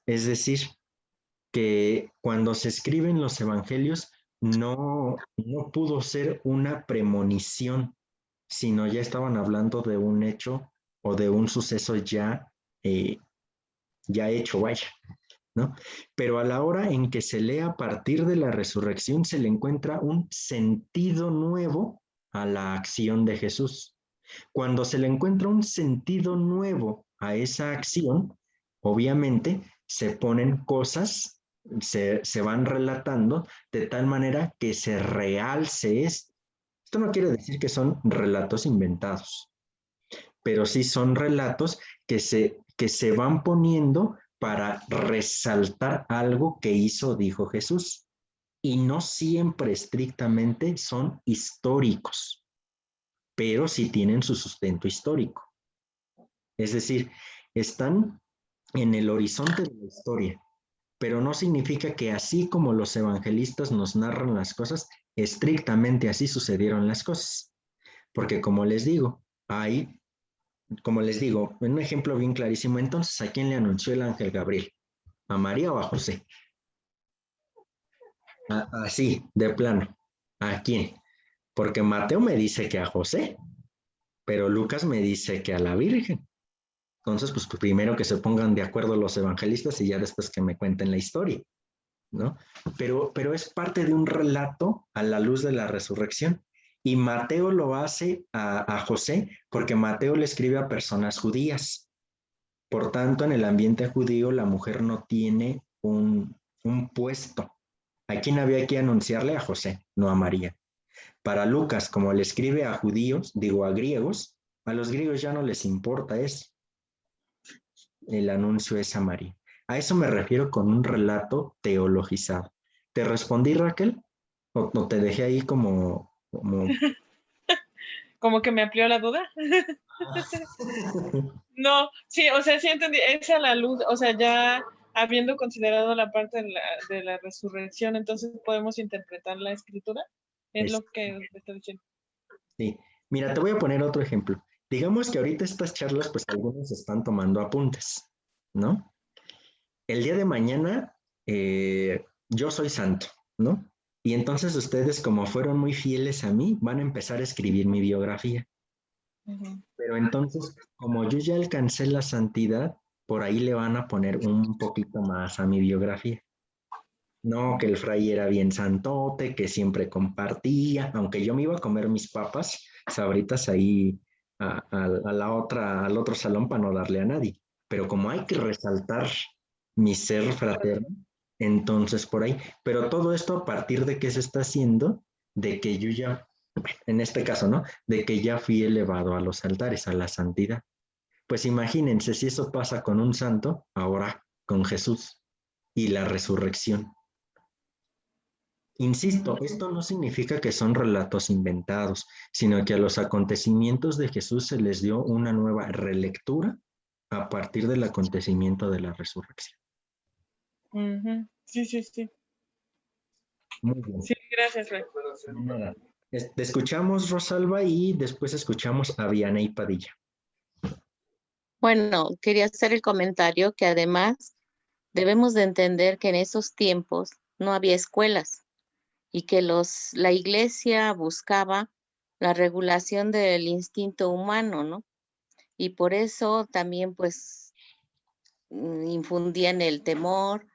Es decir, que cuando se escriben los evangelios no pudo ser una premonición, sino ya estaban hablando de un hecho o de un suceso ya hecho, vaya, ¿no? Pero a la hora en que se lee a partir de la resurrección se le encuentra un sentido nuevo a la acción de Jesús. Cuando se le encuentra un sentido nuevo a esa acción, obviamente se ponen cosas, se van relatando de tal manera que se realce esto. Esto no quiere decir que son relatos inventados, pero sí son relatos que se van poniendo para resaltar algo que hizo, dijo Jesús. Y no siempre estrictamente son históricos, pero sí tienen su sustento histórico. Es decir, están en el horizonte de la historia, pero no significa que así como los evangelistas nos narran las cosas, estrictamente así sucedieron las cosas. Porque como les digo, un ejemplo bien clarísimo, entonces, ¿a quién le anunció el ángel Gabriel? ¿A María o a José? Así, de plano. ¿A quién? Porque Mateo me dice que a José, pero Lucas me dice que a la Virgen. Entonces, pues primero que se pongan de acuerdo los evangelistas y ya después que me cuenten la historia, ¿no? Pero es parte de un relato a la luz de la resurrección. Y Mateo lo hace a José porque Mateo le escribe a personas judías. Por tanto, en el ambiente judío, la mujer no tiene un puesto. ¿A quién había que anunciarle? A José, no a María. Para Lucas, como le escribe a judíos, digo a griegos, a los griegos ya no les importa eso. El anuncio es a María. A eso me refiero con un relato teologizado. ¿Te respondí, Raquel? ¿O te dejé ahí como... Como que me amplió la duda? No, sí, o sea, sí entendí, es a la luz, o sea, ya habiendo considerado la parte de la resurrección, entonces podemos interpretar la escritura, es lo que me está diciendo. Sí, mira, te voy a poner otro ejemplo. Digamos que ahorita estas charlas, pues algunos están tomando apuntes, ¿no? El día de mañana, yo soy santo, ¿no? Y entonces ustedes, como fueron muy fieles a mí, van a empezar a escribir mi biografía. Pero entonces, como yo ya alcancé la santidad, por ahí le van a poner un poquito más a mi biografía. No, que el fray era bien santote, que siempre compartía, aunque yo me iba a comer mis papas sabritas ahí al otro salón para no darle a nadie. Pero como hay que resaltar mi ser fraterno, entonces por ahí. Pero todo esto a partir de que se está haciendo, de que yo ya, en este caso, ¿no? De que ya fui elevado a los altares, a la santidad. Pues imagínense si eso pasa con un santo, ahora con Jesús y la resurrección. Insisto, esto no significa que son relatos inventados, sino que a los acontecimientos de Jesús se les dio una nueva relectura a partir del acontecimiento de la resurrección. Sí, sí, sí. Muy bien. Sí, gracias, Rey. Nada. Te escuchamos, Rosalba, y después escuchamos a Vianey Padilla. Bueno, quería hacer el comentario que además debemos de entender que en esos tiempos no había escuelas y que la iglesia buscaba la regulación del instinto humano, ¿no? Y por eso también pues infundían el temor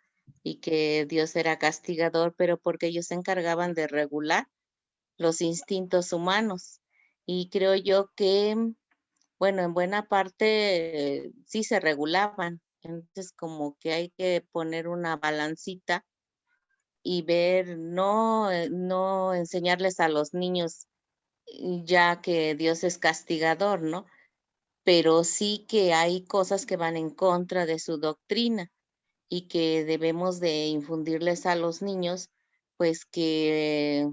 y que Dios era castigador, pero porque ellos se encargaban de regular los instintos humanos. Y creo yo que, bueno, en buena parte sí se regulaban. Entonces como que hay que poner una balancita y ver, no enseñarles a los niños ya que Dios es castigador, ¿no? Pero sí que hay cosas que van en contra de su doctrina y que debemos de infundirles a los niños, pues que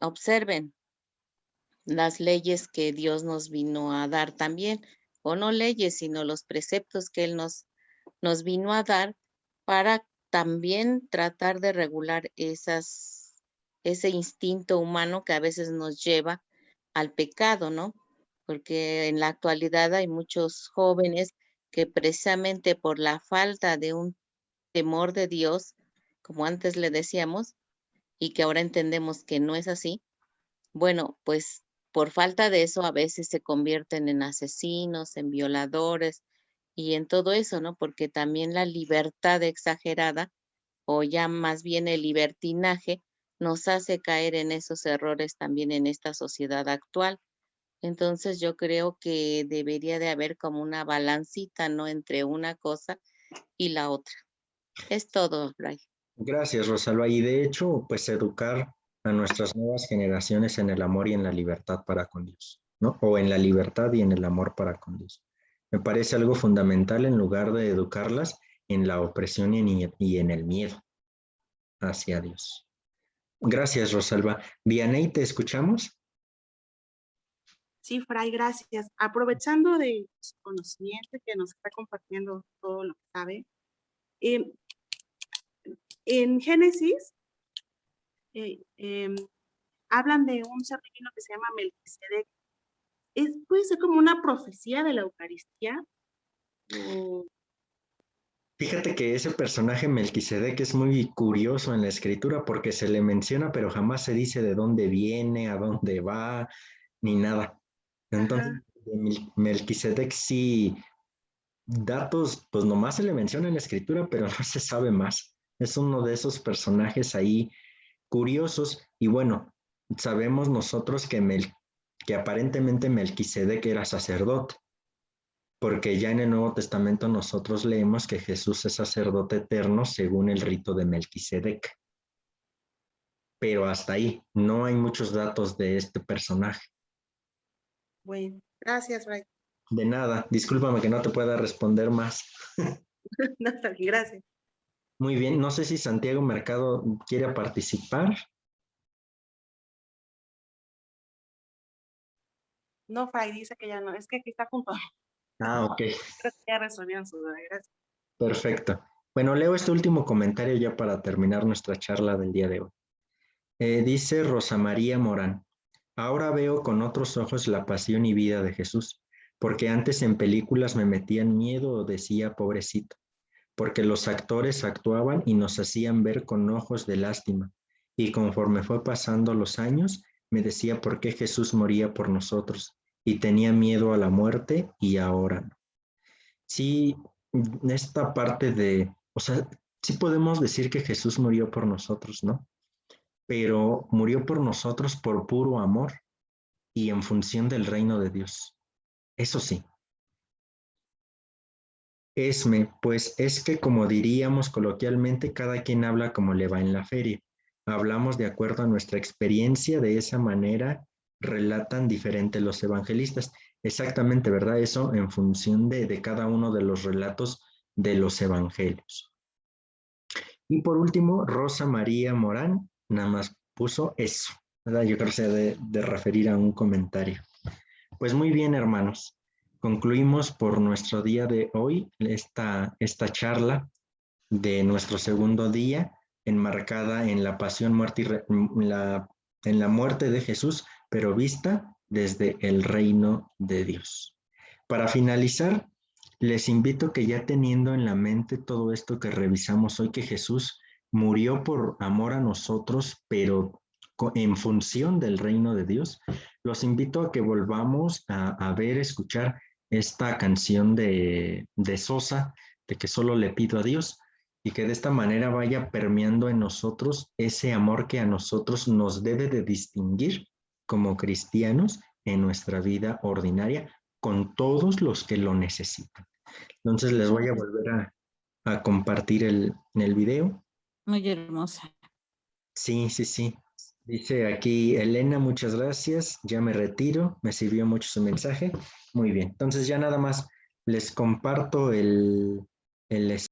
observen las leyes que Dios nos vino a dar también, o no leyes, sino los preceptos que Él nos vino a dar para también tratar de regular ese instinto humano que a veces nos lleva al pecado, ¿no? Porque en la actualidad hay muchos jóvenes que precisamente por la falta de un temor de Dios, como antes le decíamos, y que ahora entendemos que no es así, bueno, pues por falta de eso a veces se convierten en asesinos, en violadores y en todo eso, ¿no? Porque también la libertad exagerada o ya más bien el libertinaje nos hace caer en esos errores también en esta sociedad actual. Entonces yo creo que debería de haber como una balancita, ¿no? Entre una cosa y la otra. Es todo, Ray. Gracias, Rosalba. Y de hecho, pues educar a nuestras nuevas generaciones en el amor y en la libertad para con Dios, ¿no? O en la libertad y en el amor para con Dios. Me parece algo fundamental en lugar de educarlas en la opresión y en el miedo hacia Dios. Gracias, Rosalba. Vianey, ¿te escuchamos? Sí, Fray, gracias. Aprovechando de su conocimiento que nos está compartiendo todo lo que sabe, en Génesis hablan de un ser divino que se llama Melquisedec. ¿Puede ser como una profecía de la Eucaristía? Fíjate que ese personaje Melquisedec es muy curioso en la escritura porque se le menciona, pero jamás se dice de dónde viene, a dónde va, ni nada. Entonces, Melquisedec sí, datos, pues nomás se le menciona en la escritura, pero no se sabe más. Es uno de esos personajes ahí curiosos y bueno, sabemos nosotros que aparentemente Melquisedec era sacerdote, porque ya en el Nuevo Testamento nosotros leemos que Jesús es sacerdote eterno según el rito de Melquisedec. pero hasta ahí. No hay muchos datos de este personaje. Bueno, gracias, Fray. De nada, discúlpame que no te pueda responder más. No, está bien, gracias. Muy bien, no sé si Santiago Mercado quiere participar. No, Fray, dice que ya no, es que aquí está junto. Ah, ok, Creo que ya resolvieron su duda, gracias. perfecto. Bueno, leo este último comentario ya para terminar nuestra charla del día de hoy. Dice Rosa María Morán, ahora veo con otros ojos la pasión y vida de Jesús, porque antes en películas me metían miedo o decía pobrecito, porque los actores actuaban y nos hacían ver con ojos de lástima, y conforme fue pasando los años, me decía por qué Jesús moría por nosotros, y tenía miedo a la muerte y ahora no. Sí, esta parte de, o sea, sí podemos decir que Jesús murió por nosotros, ¿no? Pero murió por nosotros por puro amor y en función del reino de Dios. Eso sí. Esme, pues es que como diríamos coloquialmente, cada quien habla como le va en la feria. Hablamos de acuerdo a nuestra experiencia, de esa manera relatan diferente los evangelistas. Exactamente, ¿verdad? Eso en función de cada uno de los relatos de los evangelios. Y por último, Rosa María Morán, nada más puso eso, ¿verdad? Yo creo que se debe de referir a un comentario. Pues muy bien, hermanos. Concluimos por nuestro día de hoy esta charla de nuestro segundo día, enmarcada en la pasión, muerte en la muerte de Jesús, pero vista desde el reino de Dios. Para finalizar, les invito que ya teniendo en la mente todo esto que revisamos hoy, que Jesús murió por amor a nosotros, pero en función del reino de Dios, los invito a que volvamos a ver, escuchar esta canción de Sosa, de que solo le pido a Dios, y que de esta manera vaya permeando en nosotros ese amor que a nosotros nos debe de distinguir como cristianos en nuestra vida ordinaria con todos los que lo necesitan. Entonces les voy a volver a compartir el video. Muy hermosa. Sí, sí, sí. Dice aquí Elena, muchas gracias, ya me retiro, me sirvió mucho su mensaje. Muy bien, entonces ya nada más les comparto el